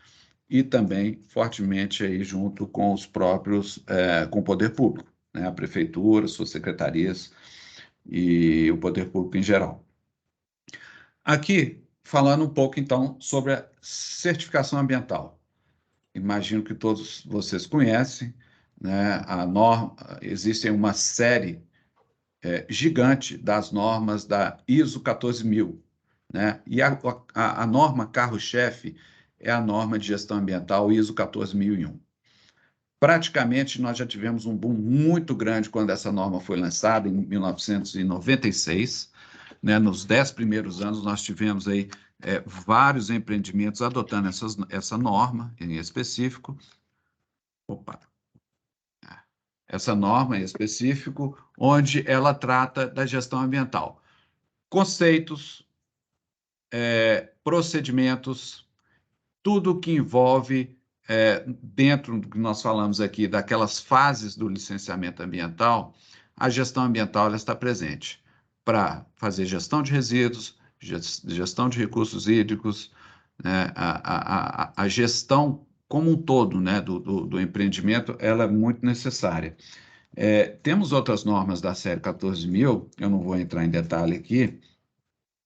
e também fortemente aí junto com os próprios, com o poder público, né? A prefeitura, suas secretarias e o poder público em geral. Aqui, falando um pouco, então, sobre a certificação ambiental. Imagino que todos vocês conhecem, né? Existe uma série gigante das normas da ISO 14000, né? E a norma carro-chefe é a norma de gestão ambiental ISO 14001. Praticamente, nós já tivemos um boom muito grande quando essa norma foi lançada, em 1996. Né? Nos 10 primeiros anos, nós tivemos aí vários empreendimentos adotando essa norma em específico. Essa norma em específico, onde ela trata da gestão ambiental. Conceitos, procedimentos, tudo que envolve, dentro do que nós falamos aqui, daquelas fases do licenciamento ambiental, a gestão ambiental ela está presente para fazer gestão de resíduos, gestão de recursos hídricos, né, a gestão como um todo, né, do empreendimento, ela é muito necessária. Temos outras normas da série 14.000, eu não vou entrar em detalhe aqui,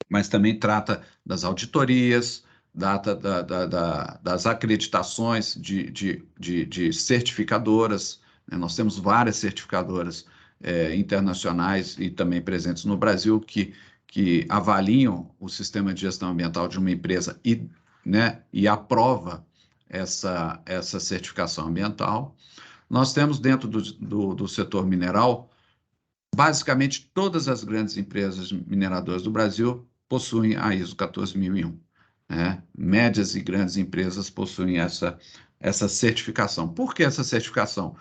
mas também trata das auditorias, das acreditações de certificadoras, né? Nós temos várias certificadoras internacionais e também presentes no Brasil que avaliam o sistema de gestão ambiental de uma empresa e aprova essa certificação ambiental. Nós temos dentro do setor mineral, basicamente todas as grandes empresas mineradoras do Brasil possuem a ISO 14001. Né? Médias e grandes empresas possuem essa certificação. Por que essa certificação?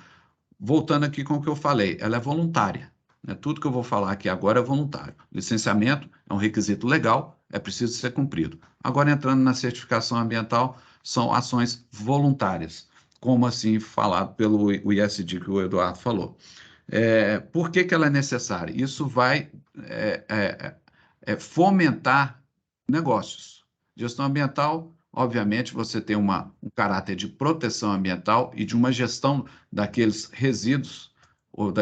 Voltando aqui com o que eu falei, ela é voluntária. Né? Tudo que eu vou falar aqui agora é voluntário. Licenciamento é um requisito legal, é preciso ser cumprido. Agora, entrando na certificação ambiental, são ações voluntárias, como assim falado pelo ISD que o Eduardo falou. Por que ela é necessária? Isso vai fomentar negócios. Gestão ambiental, obviamente, você tem um caráter de proteção ambiental e de uma gestão daqueles resíduos ou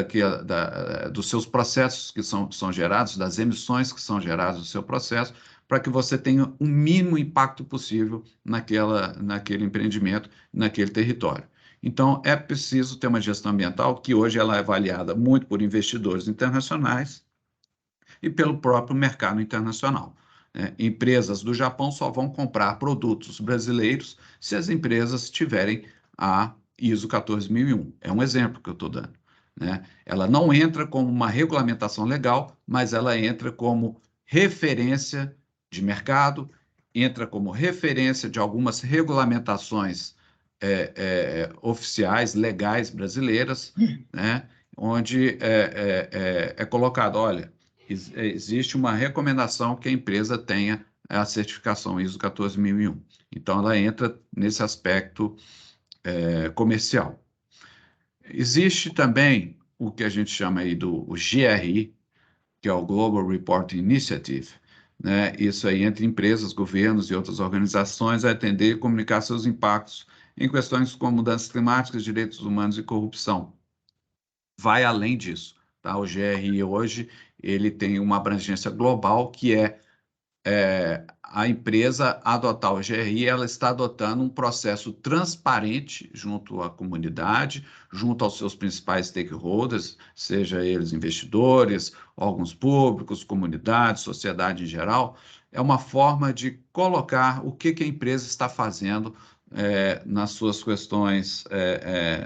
dos seus processos que são gerados, das emissões que são geradas do seu processo, para que você tenha o mínimo impacto possível naquele empreendimento, naquele território. Então, é preciso ter uma gestão ambiental que hoje ela é avaliada muito por investidores internacionais e pelo próprio mercado internacional. Empresas do Japão só vão comprar produtos brasileiros se as empresas tiverem a ISO 14001. É um exemplo que eu estou dando. Né? Ela não entra como uma regulamentação legal, mas ela entra como referência de mercado entra como referência de algumas regulamentações oficiais, legais brasileiras, né, onde é colocado, olha, existe uma recomendação que a empresa tenha a certificação ISO 14001. Então, ela entra nesse aspecto comercial. Existe também o que a gente chama aí do GRI, que é o Global Reporting Initiative, né? Isso aí entre empresas, governos e outras organizações a atender e comunicar seus impactos em questões como mudanças climáticas, direitos humanos e corrupção. Vai além disso, tá? O GRI hoje ele tem uma abrangência global que a empresa adotar o GRI, ela está adotando um processo transparente junto à comunidade, junto aos seus principais stakeholders, seja eles investidores, órgãos públicos, comunidade, sociedade em geral. É uma forma de colocar o que a empresa está fazendo nas suas questões,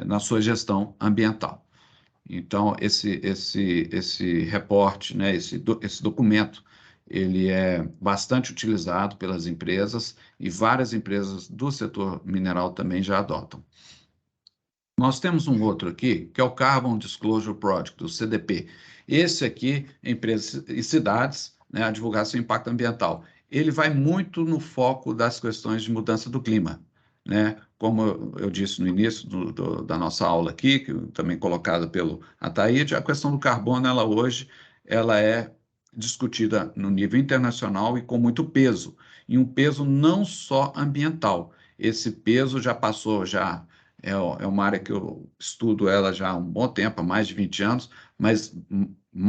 na sua gestão ambiental. Então, esse reporte, né, esse documento, ele é bastante utilizado pelas empresas e várias empresas do setor mineral também já adotam. Nós temos um outro aqui, que é o Carbon Disclosure Project, o CDP. Esse aqui, empresas e cidades, né, a divulgar seu impacto ambiental. Ele vai muito no foco das questões de mudança do clima, né? Como eu disse no início da nossa aula aqui, que também colocada pelo Ataíde, a questão do carbono, ela hoje, ela é discutida no nível internacional e com muito peso, e um peso não só ambiental. Esse peso já passou, é uma área que eu estudo ela já há um bom tempo, há mais de 20 anos, mas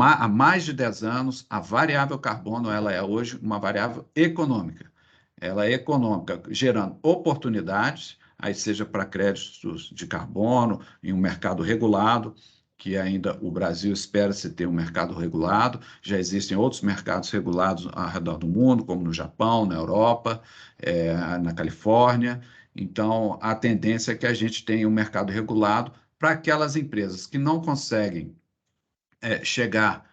há mais de 10 anos, a variável carbono, ela é hoje uma variável econômica. Ela é econômica, gerando oportunidades, aí seja para créditos de carbono, em um mercado regulado, que ainda o Brasil espera-se ter um mercado regulado, já existem outros mercados regulados ao redor do mundo, como no Japão, na Europa, na Califórnia. Então, a tendência é que a gente tenha um mercado regulado para aquelas empresas que não conseguem chegar,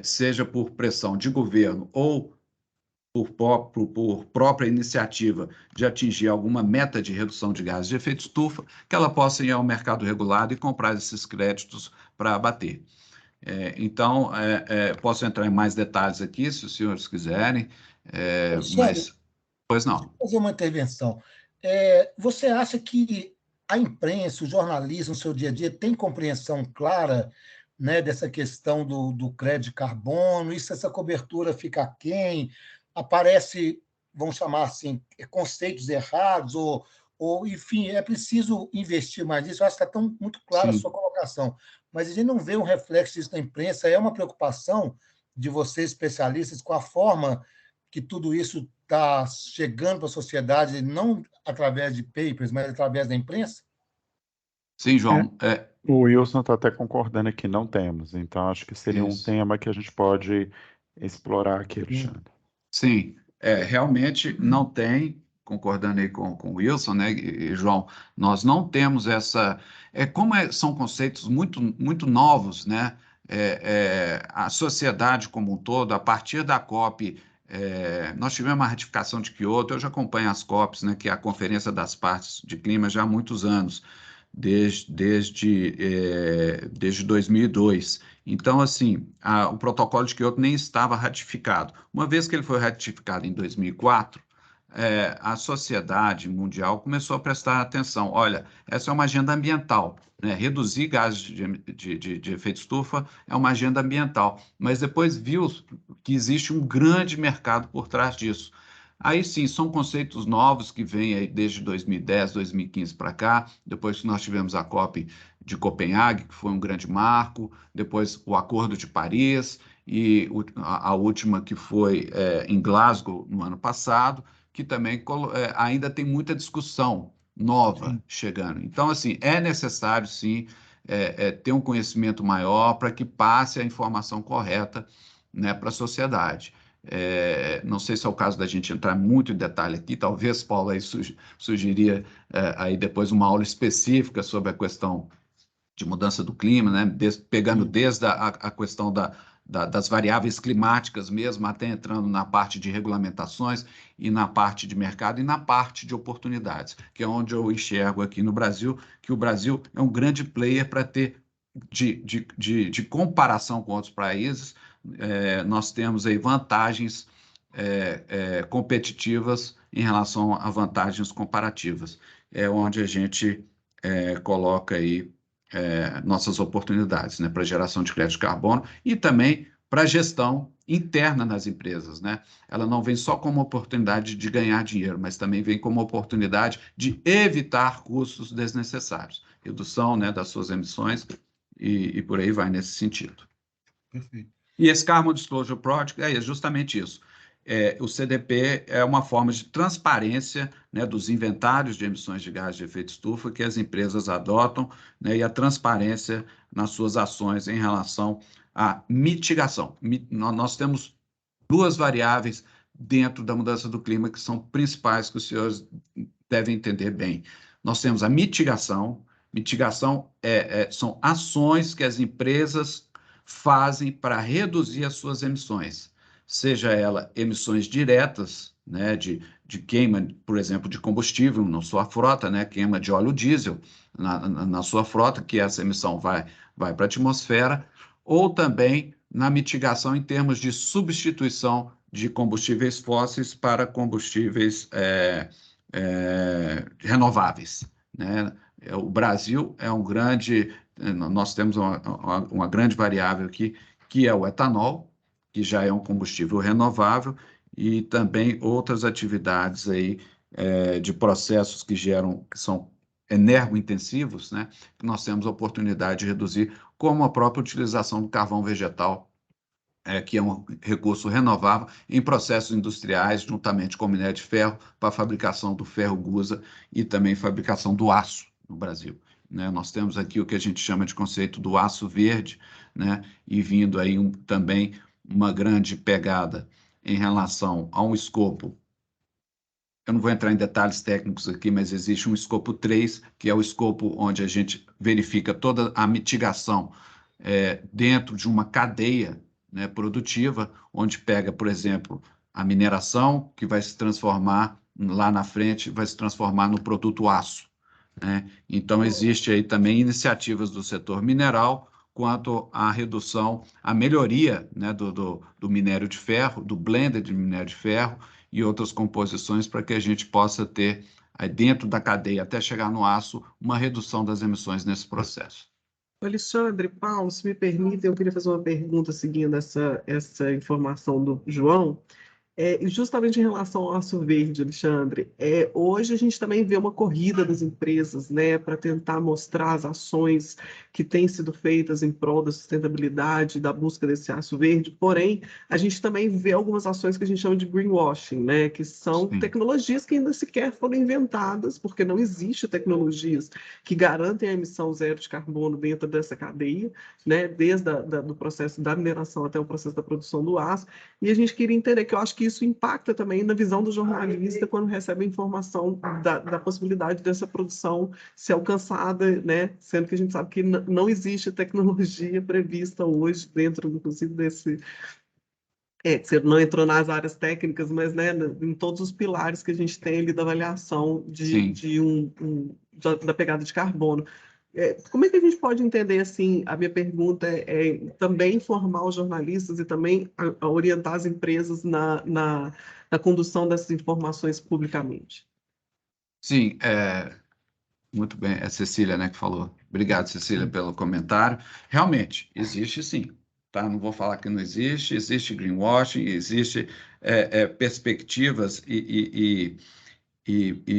seja por pressão de governo ou por própria iniciativa de atingir alguma meta de redução de gases de efeito estufa, que ela possa ir ao mercado regulado e comprar esses créditos para abater. Então, posso entrar em mais detalhes aqui, se os senhores quiserem, mas... Pois não. Deixa eu fazer uma intervenção. Você acha que a imprensa, o jornalismo, no seu dia a dia, tem compreensão clara, né, dessa questão do crédito de carbono? E se essa cobertura fica aquém, aparece, vamos chamar assim, conceitos errados, ou enfim, é preciso investir mais nisso? Eu acho que está muito clara a sua colocação, mas a gente não vê um reflexo disso na imprensa. É uma preocupação de vocês, especialistas, com a forma que tudo isso está chegando para a sociedade, não através de papers, mas através da imprensa? Sim, João. O Wilson está até concordando aqui, não temos. Então, acho que seria um tema que a gente pode explorar aqui, Alexandre. Sim, realmente não tem, concordando aí com o Wilson, né, e João, nós não temos essa... são conceitos muito, muito novos, né? A sociedade como um todo, a partir da COP... nós tivemos uma ratificação de Kyoto, eu já acompanho as COPs, né, que é a Conferência das Partes de Clima, já há muitos anos, desde 2002. Então, assim, o protocolo de Kyoto nem estava ratificado. Uma vez que ele foi ratificado em 2004, a sociedade mundial começou a prestar atenção. Olha, essa é uma agenda ambiental, né? Reduzir gases de efeito estufa é uma agenda ambiental, mas depois viu que existe um grande mercado por trás disso. Aí sim, são conceitos novos que vêm aí desde 2010, 2015 para cá, depois que nós tivemos a COP de Copenhague, que foi um grande marco, depois o Acordo de Paris e a última que foi em Glasgow no ano passado, que também ainda tem muita discussão nova chegando. Então, assim, é necessário, sim, ter um conhecimento maior para que passe a informação correta, né, para a sociedade. Não sei se é o caso da gente entrar muito em detalhe aqui, talvez, Paulo, aí sugeria aí depois uma aula específica sobre a questão de mudança do clima, né? Pegando desde a questão das variáveis climáticas mesmo, até entrando na parte de regulamentações e na parte de mercado e na parte de oportunidades, que é onde eu enxergo aqui no Brasil, que o Brasil é um grande player para ter de comparação com outros países. Nós temos aí vantagens competitivas em relação a vantagens comparativas. É onde a gente coloca aí nossas oportunidades, né, para geração de crédito de carbono e também para gestão interna nas empresas, né? Ela não vem só como oportunidade de ganhar dinheiro, mas também vem como oportunidade de evitar custos desnecessários, redução, né, das suas emissões e por aí vai nesse sentido. Perfeito. E esse Carbon Disclosure Project é justamente isso. O CDP é uma forma de transparência, né, dos inventários de emissões de gás de efeito estufa que as empresas adotam, né, e a transparência nas suas ações em relação à mitigação. Nós temos duas variáveis dentro da mudança do clima que são principais, que os senhores devem entender bem. Nós temos a mitigação. Mitigação são ações que as empresas fazem para reduzir as suas emissões, seja ela emissões diretas, né, de queima, por exemplo, de combustível na sua frota, né, queima de óleo diesel na sua frota, que essa emissão vai para a atmosfera, ou também na mitigação em termos de substituição de combustíveis fósseis para combustíveis renováveis, né? O Brasil é um grande... Nós temos uma grande variável aqui, que é o etanol, que já é um combustível renovável, e também outras atividades aí, de processos que são energointensivos, né? Que nós temos a oportunidade de reduzir, como a própria utilização do carvão vegetal, que é um recurso renovável em processos industriais, juntamente com o minério de ferro, para a fabricação do ferro gusa e também fabricação do aço no Brasil, né? Nós temos aqui o que a gente chama de conceito do aço verde, né? E vindo aí também uma grande pegada em relação a um escopo. Eu não vou entrar em detalhes técnicos aqui, mas existe um escopo 3, que é o escopo onde a gente verifica toda a mitigação dentro de uma cadeia, né, produtiva, onde pega, por exemplo, a mineração, que vai se transformar lá na frente, vai se transformar no produto aço, né? Então, existe aí também iniciativas do setor mineral quanto à redução, à melhoria, né, do minério de ferro, do blender de minério de ferro e outras composições para que a gente possa ter, aí dentro da cadeia, até chegar no aço, uma redução das emissões nesse processo. Alexandre, Paulo, se me permite, eu queria fazer uma pergunta seguindo essa informação do João. Justamente em relação ao aço verde, Alexandre, hoje a gente também vê uma corrida das empresas, né, para tentar mostrar as ações que têm sido feitas em prol da sustentabilidade, da busca desse aço verde, porém, a gente também vê algumas ações que a gente chama de greenwashing, né, que são tecnologias que ainda sequer foram inventadas, porque não existem tecnologias que garantem a emissão zero de carbono dentro dessa cadeia, né, desde do processo da mineração até o processo da produção do aço, e a gente queria entender que eu acho que isso impacta também na visão do jornalista quando recebe a informação da possibilidade dessa produção ser alcançada, né? Sendo que a gente sabe que não existe tecnologia prevista hoje dentro, inclusive, desse... Você não entrou nas áreas técnicas, mas, né, em todos os pilares que a gente tem ali da avaliação da pegada de carbono. Como é que a gente pode entender, assim, a minha pergunta também informar os jornalistas e também a orientar as empresas na condução dessas informações publicamente? Sim, muito bem, é a Cecília, né, que falou. Obrigado, Cecília, pelo comentário. Realmente, existe sim, tá? Não vou falar que não existe greenwashing, existe perspectivas e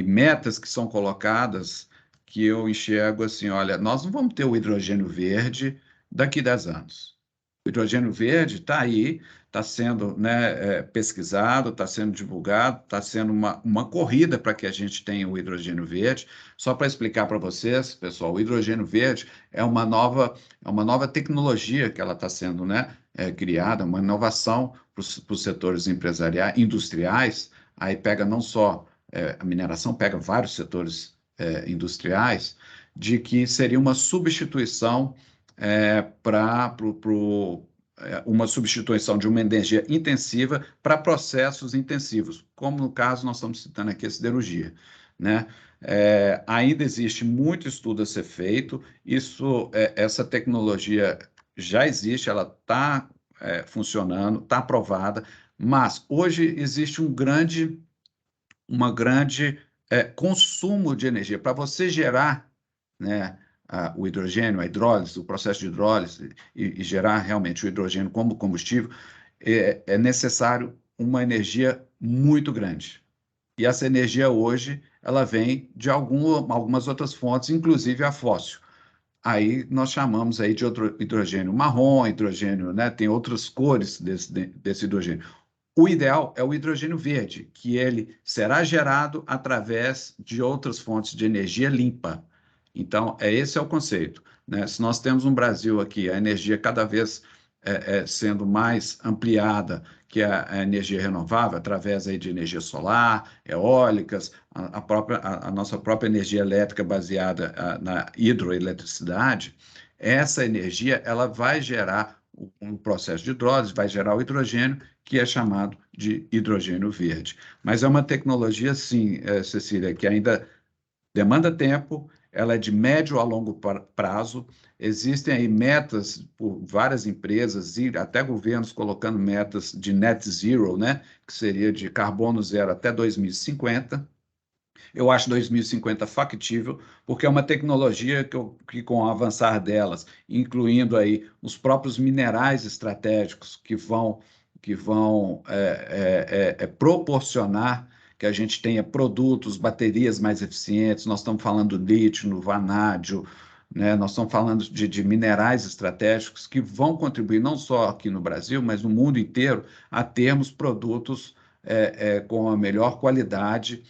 metas que são colocadas que eu enxergo assim, olha, nós não vamos ter o hidrogênio verde daqui a 10 anos. O hidrogênio verde está aí, está sendo, né, pesquisado, está sendo divulgado, está sendo uma corrida para que a gente tenha o hidrogênio verde. Só para explicar para vocês, pessoal, o hidrogênio verde é uma nova tecnologia que ela está sendo, né, criada, uma inovação para os setores empresariais, industriais. Aí pega não só a mineração, pega vários setores industriais, de que seria uma substituição para uma substituição de uma energia intensiva para processos intensivos, como no caso nós estamos citando aqui a siderurgia, né? Ainda existe muito estudo a ser feito, essa tecnologia já existe, ela está funcionando, está aprovada, mas hoje existe um grande consumo de energia. Para você gerar, né, o hidrogênio, a hidrólise, o processo de hidrólise e gerar realmente o hidrogênio como combustível, é necessário uma energia muito grande. E essa energia hoje, ela vem de algumas outras fontes, inclusive a fóssil. Aí nós chamamos aí de hidrogênio marrom, hidrogênio, né? Tem outras cores desse hidrogênio. O ideal é o hidrogênio verde, que ele será gerado através de outras fontes de energia limpa. Então, esse é o conceito, né? Se nós temos um Brasil aqui, a energia cada vez sendo mais ampliada, que é a energia renovável, através aí de energia solar, eólicas, a nossa própria energia elétrica baseada na hidroeletricidade, essa energia ela vai gerar um processo de hidrólise, vai gerar o hidrogênio, que é chamado de hidrogênio verde. Mas é uma tecnologia, sim, Cecília, que ainda demanda tempo, ela é de médio a longo prazo, existem aí metas por várias empresas e até governos colocando metas de net zero, né, que seria de carbono zero até 2050. Eu acho 2050 factível, porque é uma tecnologia que com o avançar delas, incluindo aí os próprios minerais estratégicos que vão proporcionar que a gente tenha produtos, baterias mais eficientes. Nós estamos falando do lítio, no vanádio, né? Nós estamos falando de minerais estratégicos que vão contribuir não só aqui no Brasil, mas no mundo inteiro, a termos produtos com a melhor qualidade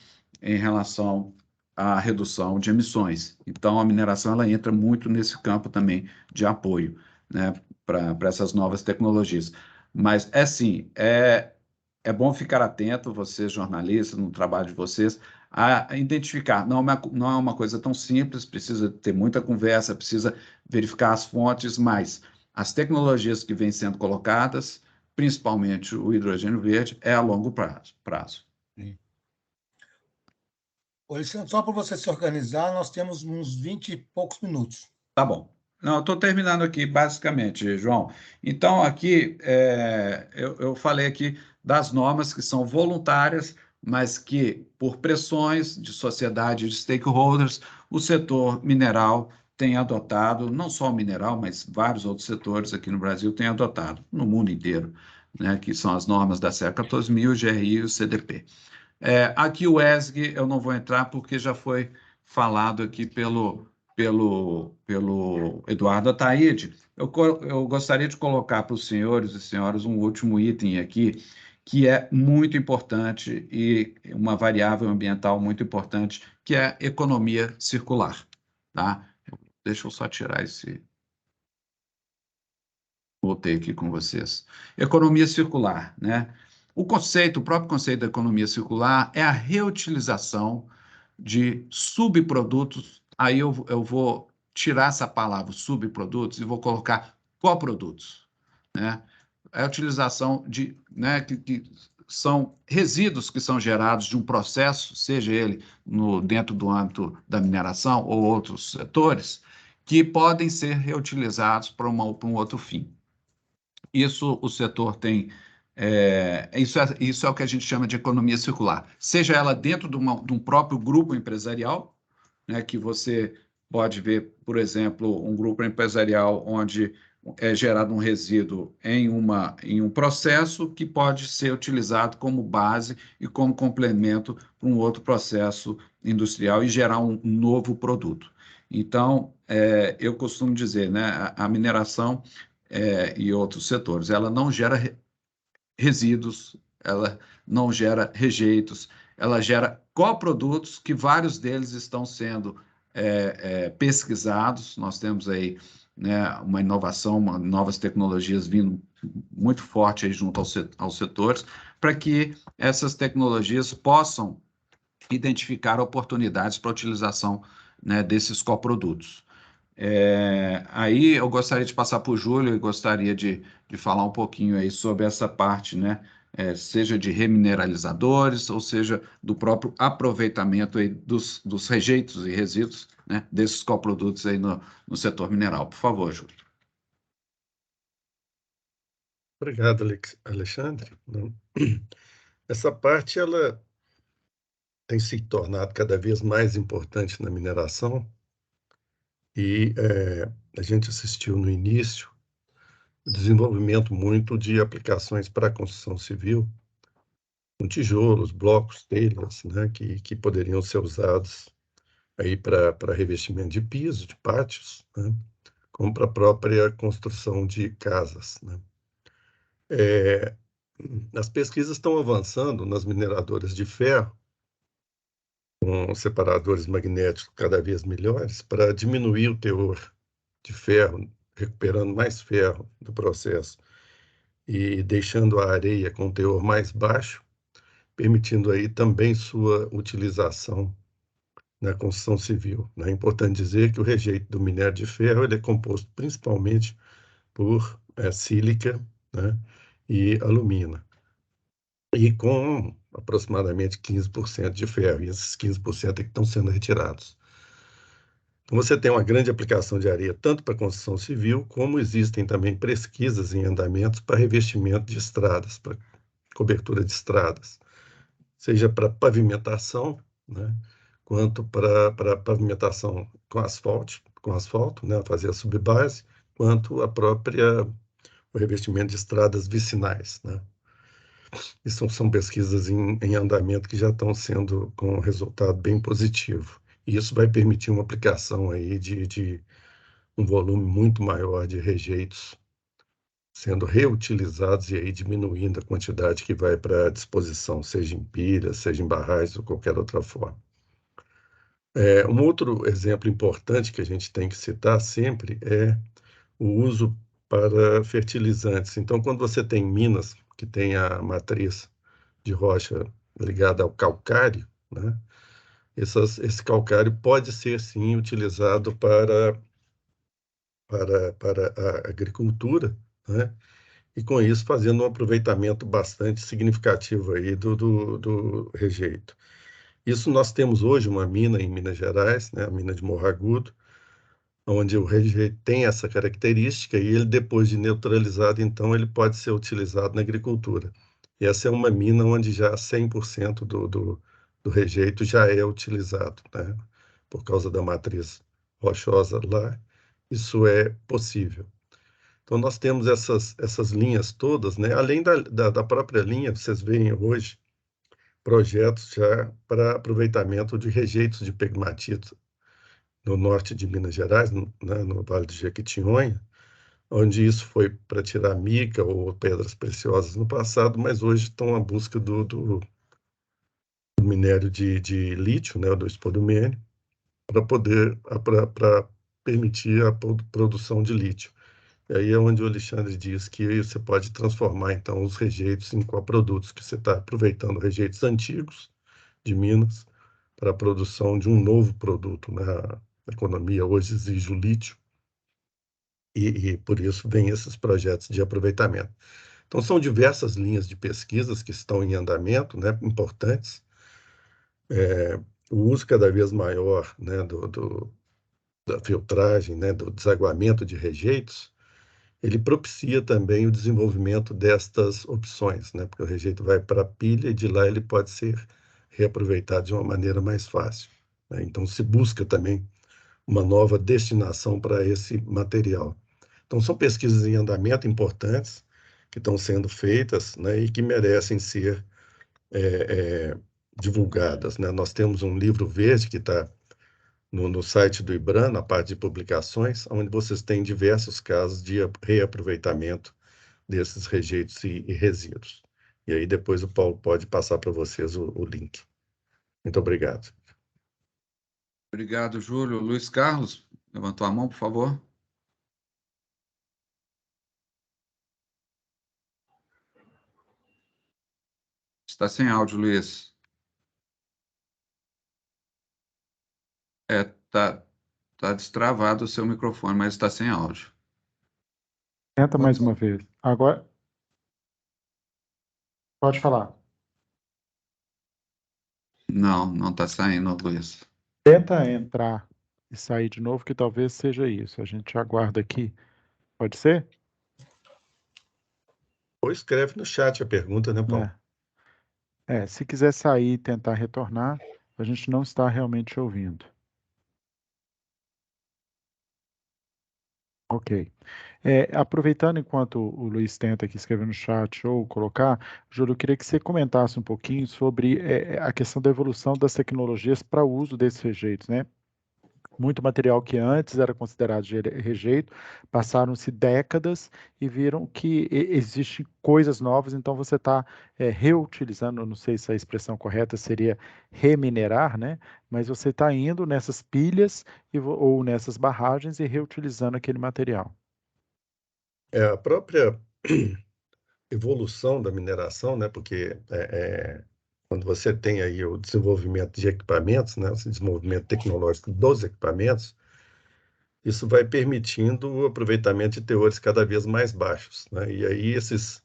em relação à redução de emissões. Então, a mineração ela entra muito nesse campo também de apoio, né, para essas novas tecnologias. Mas, é bom ficar atento, vocês jornalistas, no trabalho de vocês, a identificar. Não é uma coisa tão simples, precisa ter muita conversa, precisa verificar as fontes, mas as tecnologias que vêm sendo colocadas, principalmente o hidrogênio verde, é a longo prazo. Sim. Só para você se organizar, nós temos uns 20 e poucos minutos. Tá bom. Não, eu estou terminando aqui, basicamente, João. Então, aqui, eu falei aqui das normas que são voluntárias, mas que, por pressões de sociedade, de stakeholders, o setor mineral tem adotado, não só o mineral, mas vários outros setores aqui no Brasil têm adotado, no mundo inteiro, né, que são as normas da CE 14.000, o GRI e o CDP. Aqui o ESG eu não vou entrar porque já foi falado aqui pelo Eduardo Ataíde. Eu gostaria de colocar para os senhores e senhoras um último item aqui, que é muito importante e uma variável ambiental muito importante, que é a economia circular. Tá? Deixa eu só tirar esse... Voltei aqui com vocês. Economia circular, né? O próprio conceito da economia circular é a reutilização de subprodutos. Aí eu vou tirar essa palavra subprodutos e vou colocar coprodutos, né? É a utilização de, né, que são resíduos que são gerados de um processo, seja ele dentro do âmbito da mineração ou outros setores, que podem ser reutilizados para um outro fim. Isso o setor tem... Isso é o que a gente chama de economia circular, seja ela dentro de um próprio grupo empresarial, né, que você pode ver, por exemplo, um grupo empresarial onde é gerado um resíduo em um processo que pode ser utilizado como base e como complemento para um outro processo industrial e gerar um novo produto. Então, eu costumo dizer, né, a mineração e outros setores, ela não gera resíduos, ela não gera rejeitos, ela gera coprodutos, que vários deles estão sendo pesquisados. Nós temos aí, né, uma inovação, novas tecnologias vindo muito forte aí junto aos setores, para que essas tecnologias possam identificar oportunidades para a utilização, né, desses coprodutos. Aí eu gostaria de passar para o Júlio e gostaria de falar um pouquinho aí sobre essa parte, né? Seja de remineralizadores, ou seja, do próprio aproveitamento aí dos rejeitos e resíduos, né? Desses coprodutos aí no setor mineral. Por favor, Júlio. Obrigado, Alexandre. Essa parte ela tem se tornado cada vez mais importante na mineração e a gente assistiu no início o desenvolvimento muito de aplicações para a construção civil, com tijolos, blocos, telhas, né, que poderiam ser usados aí para revestimento de piso, de pátios, né, como para a própria construção de casas, né. As pesquisas estão avançando nas mineradoras de ferro, com separadores magnéticos cada vez melhores, para diminuir o teor de ferro, recuperando mais ferro do processo e deixando a areia com teor mais baixo, permitindo aí também sua utilização na construção civil, né? É importante dizer que o rejeito do minério de ferro ele é composto principalmente por sílica, né, e alumina, e com aproximadamente 15% de ferro, e esses 15% é que estão sendo retirados. Então, você tem uma grande aplicação de areia tanto para construção civil, como existem também pesquisas em andamentos para revestimento de estradas, para cobertura de estradas, seja para pavimentação, né, quanto para pavimentação com asfalto, né, fazer a subbase, quanto o revestimento de estradas vicinais, né. Isso são pesquisas em andamento que já estão sendo com resultado bem positivo. E isso vai permitir uma aplicação aí de um volume muito maior de rejeitos sendo reutilizados e aí diminuindo a quantidade que vai para a disposição, seja em pilhas, seja em barragens ou qualquer outra forma. Um outro exemplo importante que a gente tem que citar sempre é o uso para fertilizantes. Então, quando você tem minas que tem a matriz de rocha ligada ao calcário, né, esse calcário pode ser, sim, utilizado para a agricultura, né, e com isso fazendo um aproveitamento bastante significativo aí do rejeito. Isso nós temos hoje uma mina em Minas Gerais, né, a mina de Morro Agudo, onde o rejeito tem essa característica e ele, depois de neutralizado, então, ele pode ser utilizado na agricultura. E essa é uma mina onde já 100% do rejeito já é utilizado, né, por causa da matriz rochosa lá, isso é possível. Então, nós temos essas linhas todas, né? Além da própria linha, vocês veem hoje projetos já para aproveitamento de rejeitos de pegmatito no norte de Minas Gerais, né, no Vale do Jequitinhonha, onde isso foi para tirar mica ou pedras preciosas no passado, mas hoje estão à busca do minério de lítio, né, do espodumênio, para permitir a produção de lítio. E aí é onde o Alexandre diz que você pode transformar, então, os rejeitos em coprodutos, que você está aproveitando rejeitos antigos de Minas para a produção de um novo produto, né? A economia hoje exige o lítio e por isso vem esses projetos de aproveitamento. Então, são diversas linhas de pesquisas que estão em andamento, né, importantes. O uso cada vez maior, né, da filtragem, né, do desaguamento de rejeitos, ele propicia também o desenvolvimento destas opções, né? Porque o rejeito vai para a pilha e de lá ele pode ser reaproveitado de uma maneira mais fácil, né? Então, se busca também uma nova destinação para esse material. Então, são pesquisas em andamento importantes que estão sendo feitas, né, e que merecem ser divulgadas, né? Nós temos um livro verde que está no site do IBRAM, na parte de publicações, onde vocês têm diversos casos de reaproveitamento desses rejeitos e resíduos. E aí depois o Paulo pode passar para vocês o link. Muito obrigado. Obrigado, Júlio. Luiz Carlos, levantou a mão, por favor. Está sem áudio, Luiz. Tá Está destravado o seu microfone, mas está sem áudio. Tenta mais uma vez. Agora, pode falar. Não está saindo, Luiz. Tenta entrar e sair de novo, que talvez seja isso. A gente aguarda aqui. Pode ser? Ou escreve no chat a pergunta, né, Paulo? Se quiser sair e tentar retornar, a gente não está realmente ouvindo. Ok. Aproveitando enquanto o Luiz tenta aqui escrever no chat ou colocar, Júlio, eu queria que você comentasse um pouquinho sobre a questão da evolução das tecnologias para o uso desses rejeitos, né? Muito material que antes era considerado de rejeito, passaram-se décadas e viram que existem coisas novas, então você está reutilizando, não sei se a expressão correta seria reminerar, né? Mas você está indo nessas pilhas ou nessas barragens e reutilizando aquele material. A própria evolução da mineração, né? Porque quando você tem aí o desenvolvimento de equipamentos, né? Esse desenvolvimento tecnológico dos equipamentos, isso vai permitindo o aproveitamento de teores cada vez mais baixos, né? E aí esses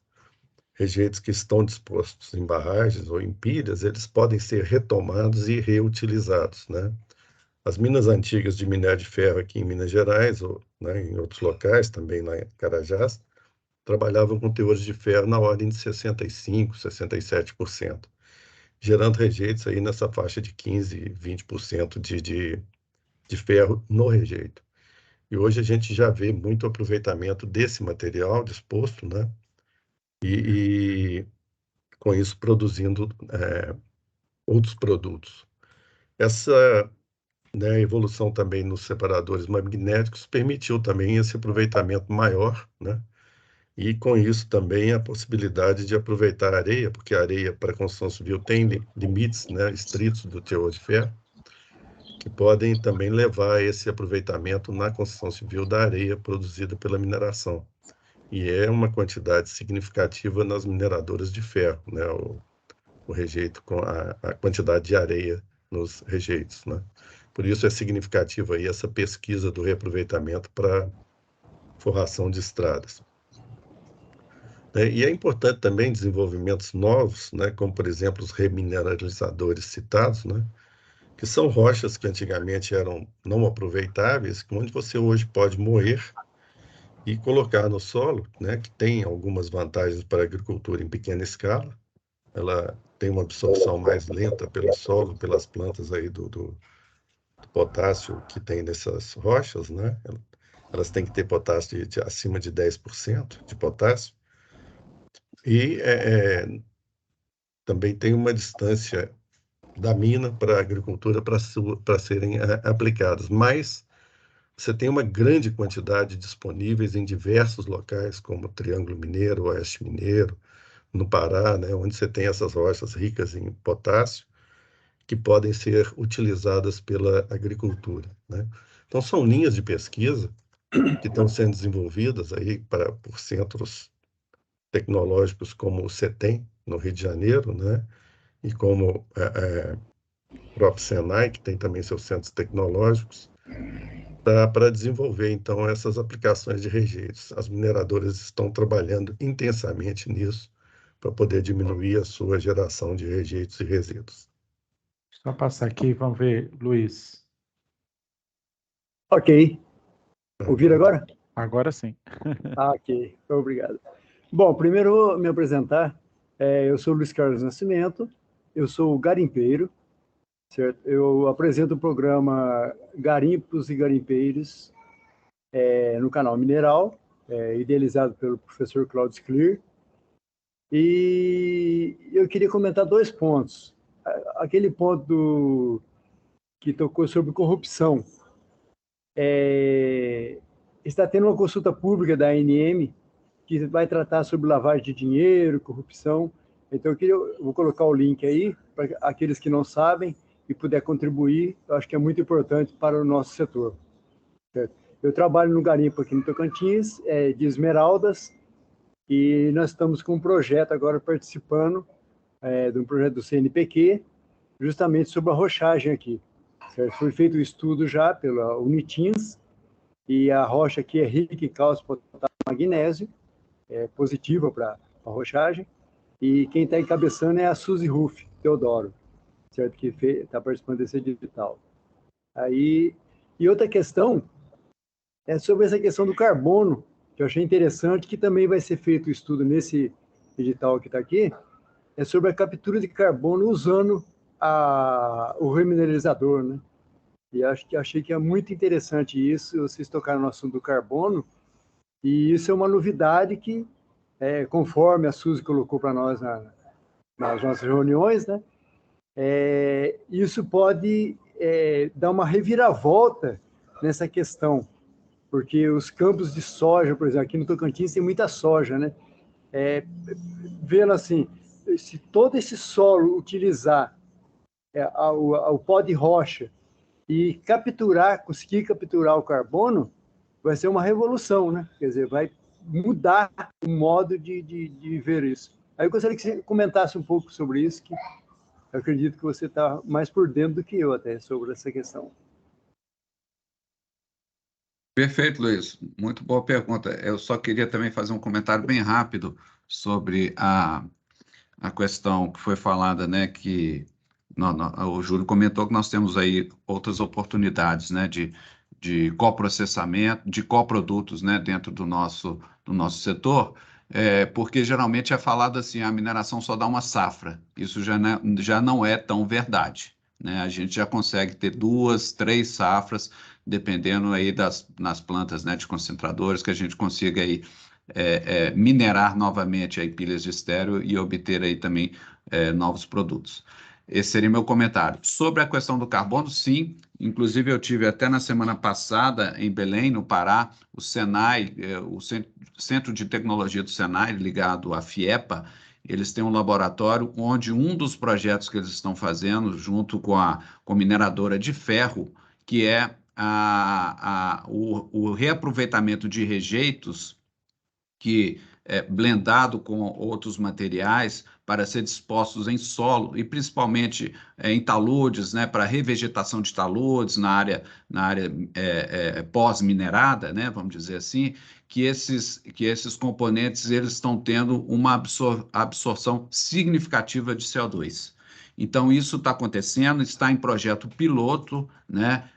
rejeitos que estão dispostos em barragens ou em pilhas, eles podem ser retomados e reutilizados, né? As minas antigas de minério de ferro aqui em Minas Gerais, ou, né, em outros locais, também lá em Carajás, trabalhavam com teores de ferro na ordem de 65%, 67%, gerando rejeitos aí nessa faixa de 15%, 20% de ferro no rejeito. E hoje a gente já vê muito aproveitamento desse material disposto, né? E com isso produzindo outros produtos. Essa, né, evolução também nos separadores magnéticos permitiu também esse aproveitamento maior, né? E com isso também a possibilidade de aproveitar a areia, porque a areia para a construção civil tem limites, né, estritos do teor de ferro, que podem também levar a esse aproveitamento na construção civil da areia produzida pela mineração. E é uma quantidade significativa nas mineradoras de ferro, né, o rejeito com a quantidade de areia nos rejeitos, né? Por isso é significativa aí essa pesquisa do reaproveitamento para forração de estradas. E é importante também desenvolvimentos novos, né, como, por exemplo, os remineralizadores citados, né, que são rochas que antigamente eram não aproveitáveis, onde você hoje pode moer e colocar no solo, né, que tem algumas vantagens para a agricultura em pequena escala. Ela tem uma absorção mais lenta pelo solo, pelas plantas aí do potássio que tem nessas rochas, né? Elas têm que ter potássio de acima de 10% de potássio. E também tem uma distância da mina para a agricultura para serem aplicadas. Mas você tem uma grande quantidade disponíveis em diversos locais, como o Triângulo Mineiro, Oeste Mineiro, no Pará, né, onde você tem essas rochas ricas em potássio, que podem ser utilizadas pela agricultura, né? Então, são linhas de pesquisa que estão sendo desenvolvidas aí por centros tecnológicos como o CETEM, no Rio de Janeiro, né? E como o próprio Senai, que tem também seus centros tecnológicos, para desenvolver, então, essas aplicações de rejeitos. As mineradoras estão trabalhando intensamente nisso para poder diminuir a sua geração de rejeitos e resíduos. Só passar aqui, vamos ver, Luiz. Ok. Ouviram agora? Agora sim. Ok, obrigado. Bom, primeiro eu vou me apresentar. Eu sou Luiz Carlos Nascimento, eu sou garimpeiro, certo? Eu apresento o programa Garimpos e Garimpeiros no canal Mineral, idealizado pelo professor Claudio Clear. E eu queria comentar 2 pontos. Aquele ponto que tocou sobre corrupção. Está tendo uma consulta pública da ANM que vai tratar sobre lavagem de dinheiro, corrupção. Então, eu vou colocar o link aí para aqueles que não sabem e puder contribuir. Eu acho que é muito importante para o nosso setor. Certo? Eu trabalho no garimpo aqui no Tocantins, de esmeraldas, e nós estamos com um projeto agora participando de um projeto do CNPq, justamente sobre a rochagem aqui. certo? Foi feito um estudo já pela Unitins, e a rocha aqui é rica em cálcio, potássio e magnésio, é positiva para a rochagem, e quem está encabeçando é a Suzy Ruff Teodoro, certo? Que está participando desse edital. Aí, e outra questão é sobre essa questão do carbono, que eu achei interessante, que também vai ser feito o estudo nesse edital que está aqui, é sobre a captura de carbono usando o remineralizador, né? E achei que é muito interessante isso, vocês tocaram no assunto do carbono, e isso é uma novidade que, conforme a Suzy colocou para nós nas nossas reuniões, né? Isso pode dar uma reviravolta nessa questão, porque os campos de soja, por exemplo, aqui no Tocantins tem muita soja, né? Vendo assim, se todo esse solo utilizar o pó de rocha e conseguir capturar o carbono, vai ser uma revolução, né? Quer dizer, vai mudar o modo de ver isso. Aí eu gostaria que você comentasse um pouco sobre isso, que eu acredito que você está mais por dentro do que eu até sobre essa questão. Perfeito, Luiz. Muito boa pergunta. Eu só queria também fazer um comentário bem rápido sobre a questão que foi falada, né, que o Júlio comentou que nós temos aí outras oportunidades, né, de coprocessamento, de coprodutos, né, dentro do nosso setor, porque geralmente é falado assim, a mineração só dá uma safra. Isso já não é tão verdade, né? A gente já consegue ter 2, 3 safras, dependendo aí nas plantas, né, de concentradores, que a gente consiga aí minerar novamente aí pilhas de estéreo e obter aí também novos produtos. Esse seria meu comentário. Sobre a questão do carbono, sim, inclusive eu tive até na semana passada em Belém, no Pará, o Senai, o Centro de Tecnologia do Senai, ligado à FIEPA, eles têm um laboratório onde um dos projetos que eles estão fazendo, junto com a mineradora de ferro, que é o reaproveitamento de rejeitos que é blendado com outros materiais para ser dispostos em solo e principalmente em taludes, né, para revegetação de taludes na área pós-minerada, né, vamos dizer assim, que esses componentes eles estão tendo uma absorção significativa de CO2. Então, isso está acontecendo, está em projeto piloto, né,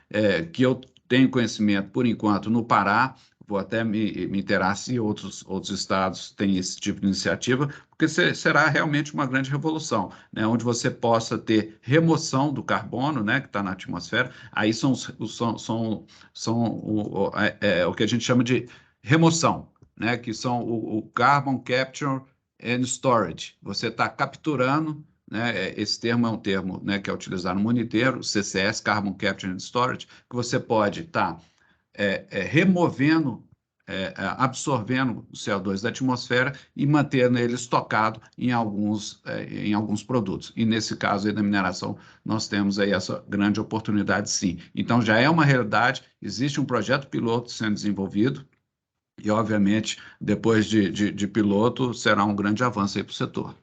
que eu tenho conhecimento, por enquanto, no Pará. Vou até me inteirar se outros estados têm esse tipo de iniciativa, porque será realmente uma grande revolução, né, onde você possa ter remoção do carbono, né, que está na atmosfera. Aí são o que a gente chama de remoção, né, que são o Carbon Capture and Storage. Você está capturando, né, esse termo é um termo, né, que é utilizado no mundo inteiro, CCS, Carbon Capture and Storage, que você pode estar removendo, absorvendo o CO2 da atmosfera e mantendo ele estocado em alguns produtos. E nesse caso aí da mineração, nós temos aí essa grande oportunidade, sim. Então, já é uma realidade, existe um projeto piloto sendo desenvolvido e, obviamente, depois de piloto, será um grande avanço aí para o setor.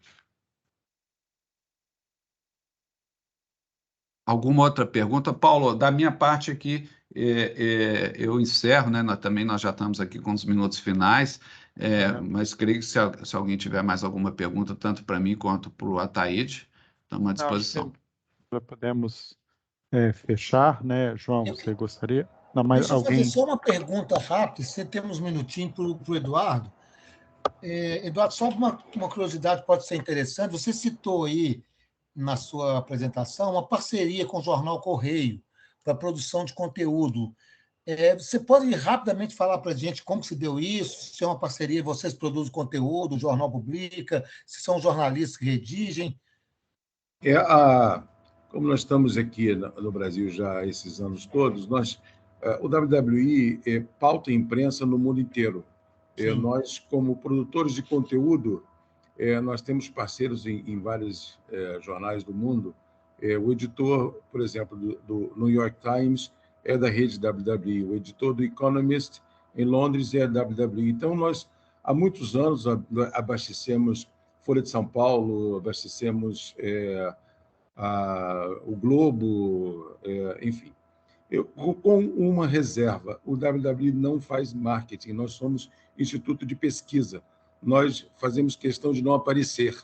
Alguma outra pergunta? Paulo, da minha parte aqui, eu encerro, né? Nós já estamos aqui com os minutos finais, mas creio que se alguém tiver mais alguma pergunta, tanto para mim quanto para o Ataíde, estamos à disposição. Já podemos fechar, né? João, você gostaria? Não, mas deixa eu fazer só uma pergunta rápida, se temos um minutinho para o Eduardo. Eduardo, só uma curiosidade pode ser interessante, você citou aí na sua apresentação uma parceria com o Jornal Correio para a produção de conteúdo. Você pode rapidamente falar para a gente como se deu isso, se é uma parceria, vocês produzem conteúdo, o jornal publica, se são jornalistas que redigem? Como nós estamos aqui no Brasil já há esses anos todos, o WWI pauta a imprensa no mundo inteiro. Nós, como produtores de conteúdo, nós temos parceiros em vários jornais do mundo. O editor, por exemplo, do New York Times é da rede WWI, o editor do Economist em Londres é da WWI. Então, nós, há muitos anos, abastecemos Folha de São Paulo, abastecemos o Globo, enfim. Com uma reserva, o WWI não faz marketing, nós somos instituto de pesquisa, nós fazemos questão de não aparecer,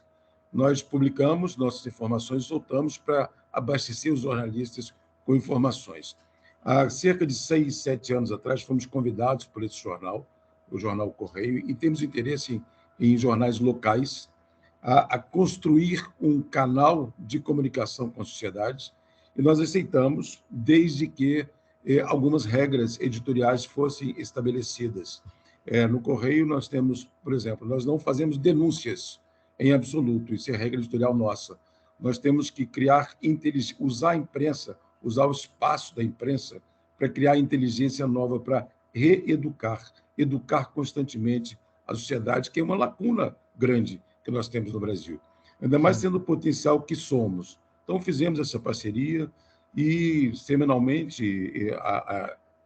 nós publicamos nossas informações e soltamos para abastecer os jornalistas com informações. Há cerca de 6, 7 anos atrás, fomos convidados por esse jornal, o Jornal Correio, e temos interesse em jornais locais, a construir um canal de comunicação com a sociedade, e nós aceitamos, desde que algumas regras editoriais fossem estabelecidas. No Correio, nós temos, por exemplo, nós não fazemos denúncias em absoluto, isso é regra editorial nossa. Nós temos que usar a imprensa, usar o espaço da imprensa para criar inteligência nova, para educar constantemente a sociedade, que é uma lacuna grande que nós temos no Brasil, ainda mais sendo o potencial que somos. Então, fizemos essa parceria e, semanalmente,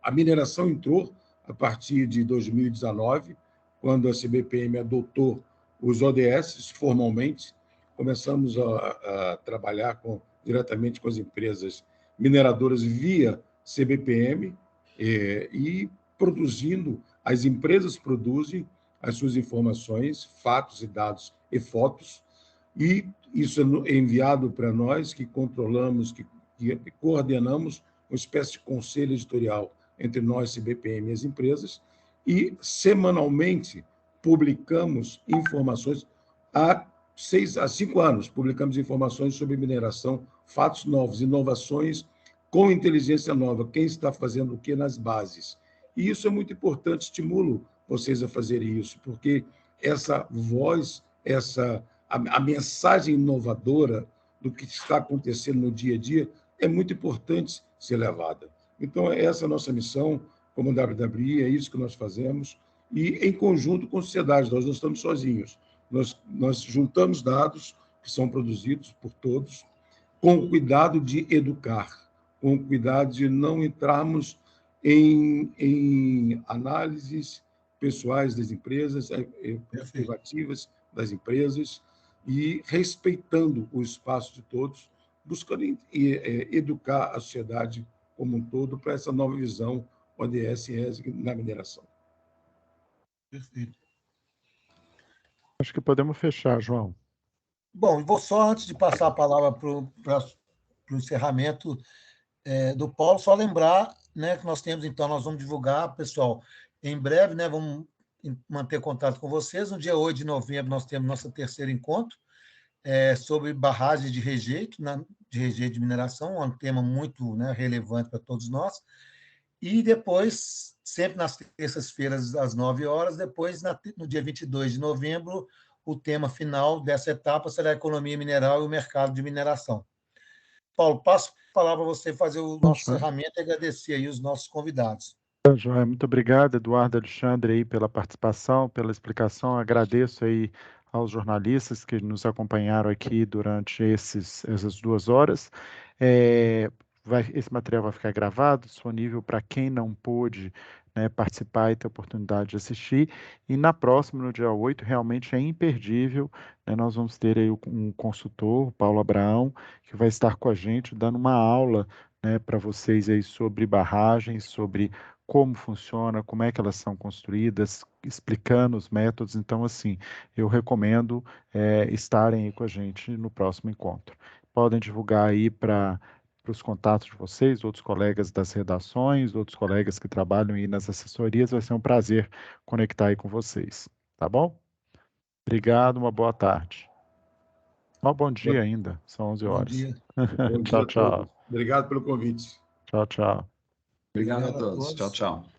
a mineração entrou a partir de 2019, quando a CBPM adotou os ODS formalmente. Começamos a trabalhar diretamente com as empresas mineradoras via CBPM e produzindo, as empresas produzem as suas informações, fatos e dados e fotos, e isso é enviado para nós, que controlamos, que coordenamos uma espécie de conselho editorial entre nós, CBPM e as empresas, e semanalmente publicamos informações. Há 5 anos publicamos informações sobre mineração, fatos novos, inovações com inteligência nova, quem está fazendo o que nas bases. E isso é muito importante, estimulo vocês a fazerem isso, porque essa voz, a mensagem inovadora do que está acontecendo no dia a dia é muito importante ser levada. Então, essa é a nossa missão como WWI, é isso que nós fazemos, e em conjunto com a sociedade, nós não estamos sozinhos. Nós juntamos dados que são produzidos por todos, com cuidado de educar, com cuidado de não entrarmos em análises pessoais das empresas, privativas das empresas, e respeitando o espaço de todos, buscando educar a sociedade como um todo para essa nova visão ODS e ESG na mineração. Perfeito. Acho que podemos fechar, João. Bom, vou só, antes de passar a palavra para o encerramento do Paulo, só lembrar, né, que nós vamos divulgar, pessoal, em breve, né, vamos manter contato com vocês. No dia 8 de novembro, nós temos nosso terceiro encontro sobre barragens de rejeito de mineração, um tema muito, né, relevante para todos nós. E depois, sempre nas terças-feiras, às 9 horas, depois, no dia 22 de novembro, o tema final dessa etapa será a economia mineral e o mercado de mineração. Paulo, passo a palavra para você fazer o nosso encerramento e agradecer aí os nossos convidados. Joia, muito obrigado, Eduardo, Alexandre, aí, pela participação, pela explicação. Agradeço aí aos jornalistas que nos acompanharam aqui durante essas 2 horas. Esse material vai ficar gravado, disponível para quem não pôde, né, participar e ter a oportunidade de assistir. E na próxima, no dia 8, realmente é imperdível, né, nós vamos ter aí um consultor, o Paulo Abraão, que vai estar com a gente, dando uma aula, né, para vocês aí sobre barragens, sobre como funciona, como é que elas são construídas, explicando os métodos. Então, assim, eu recomendo estarem aí com a gente no próximo encontro. Podem divulgar aí para os contatos de vocês, outros colegas das redações, outros colegas que trabalham aí nas assessorias. Vai ser um prazer conectar aí com vocês, tá bom? Obrigado, uma boa tarde. Bom dia ainda, são 11 horas. Bom dia. Bom dia. Tchau, tchau. Obrigado pelo convite. Tchau, tchau. Obrigado a todos. Tchau, tchau.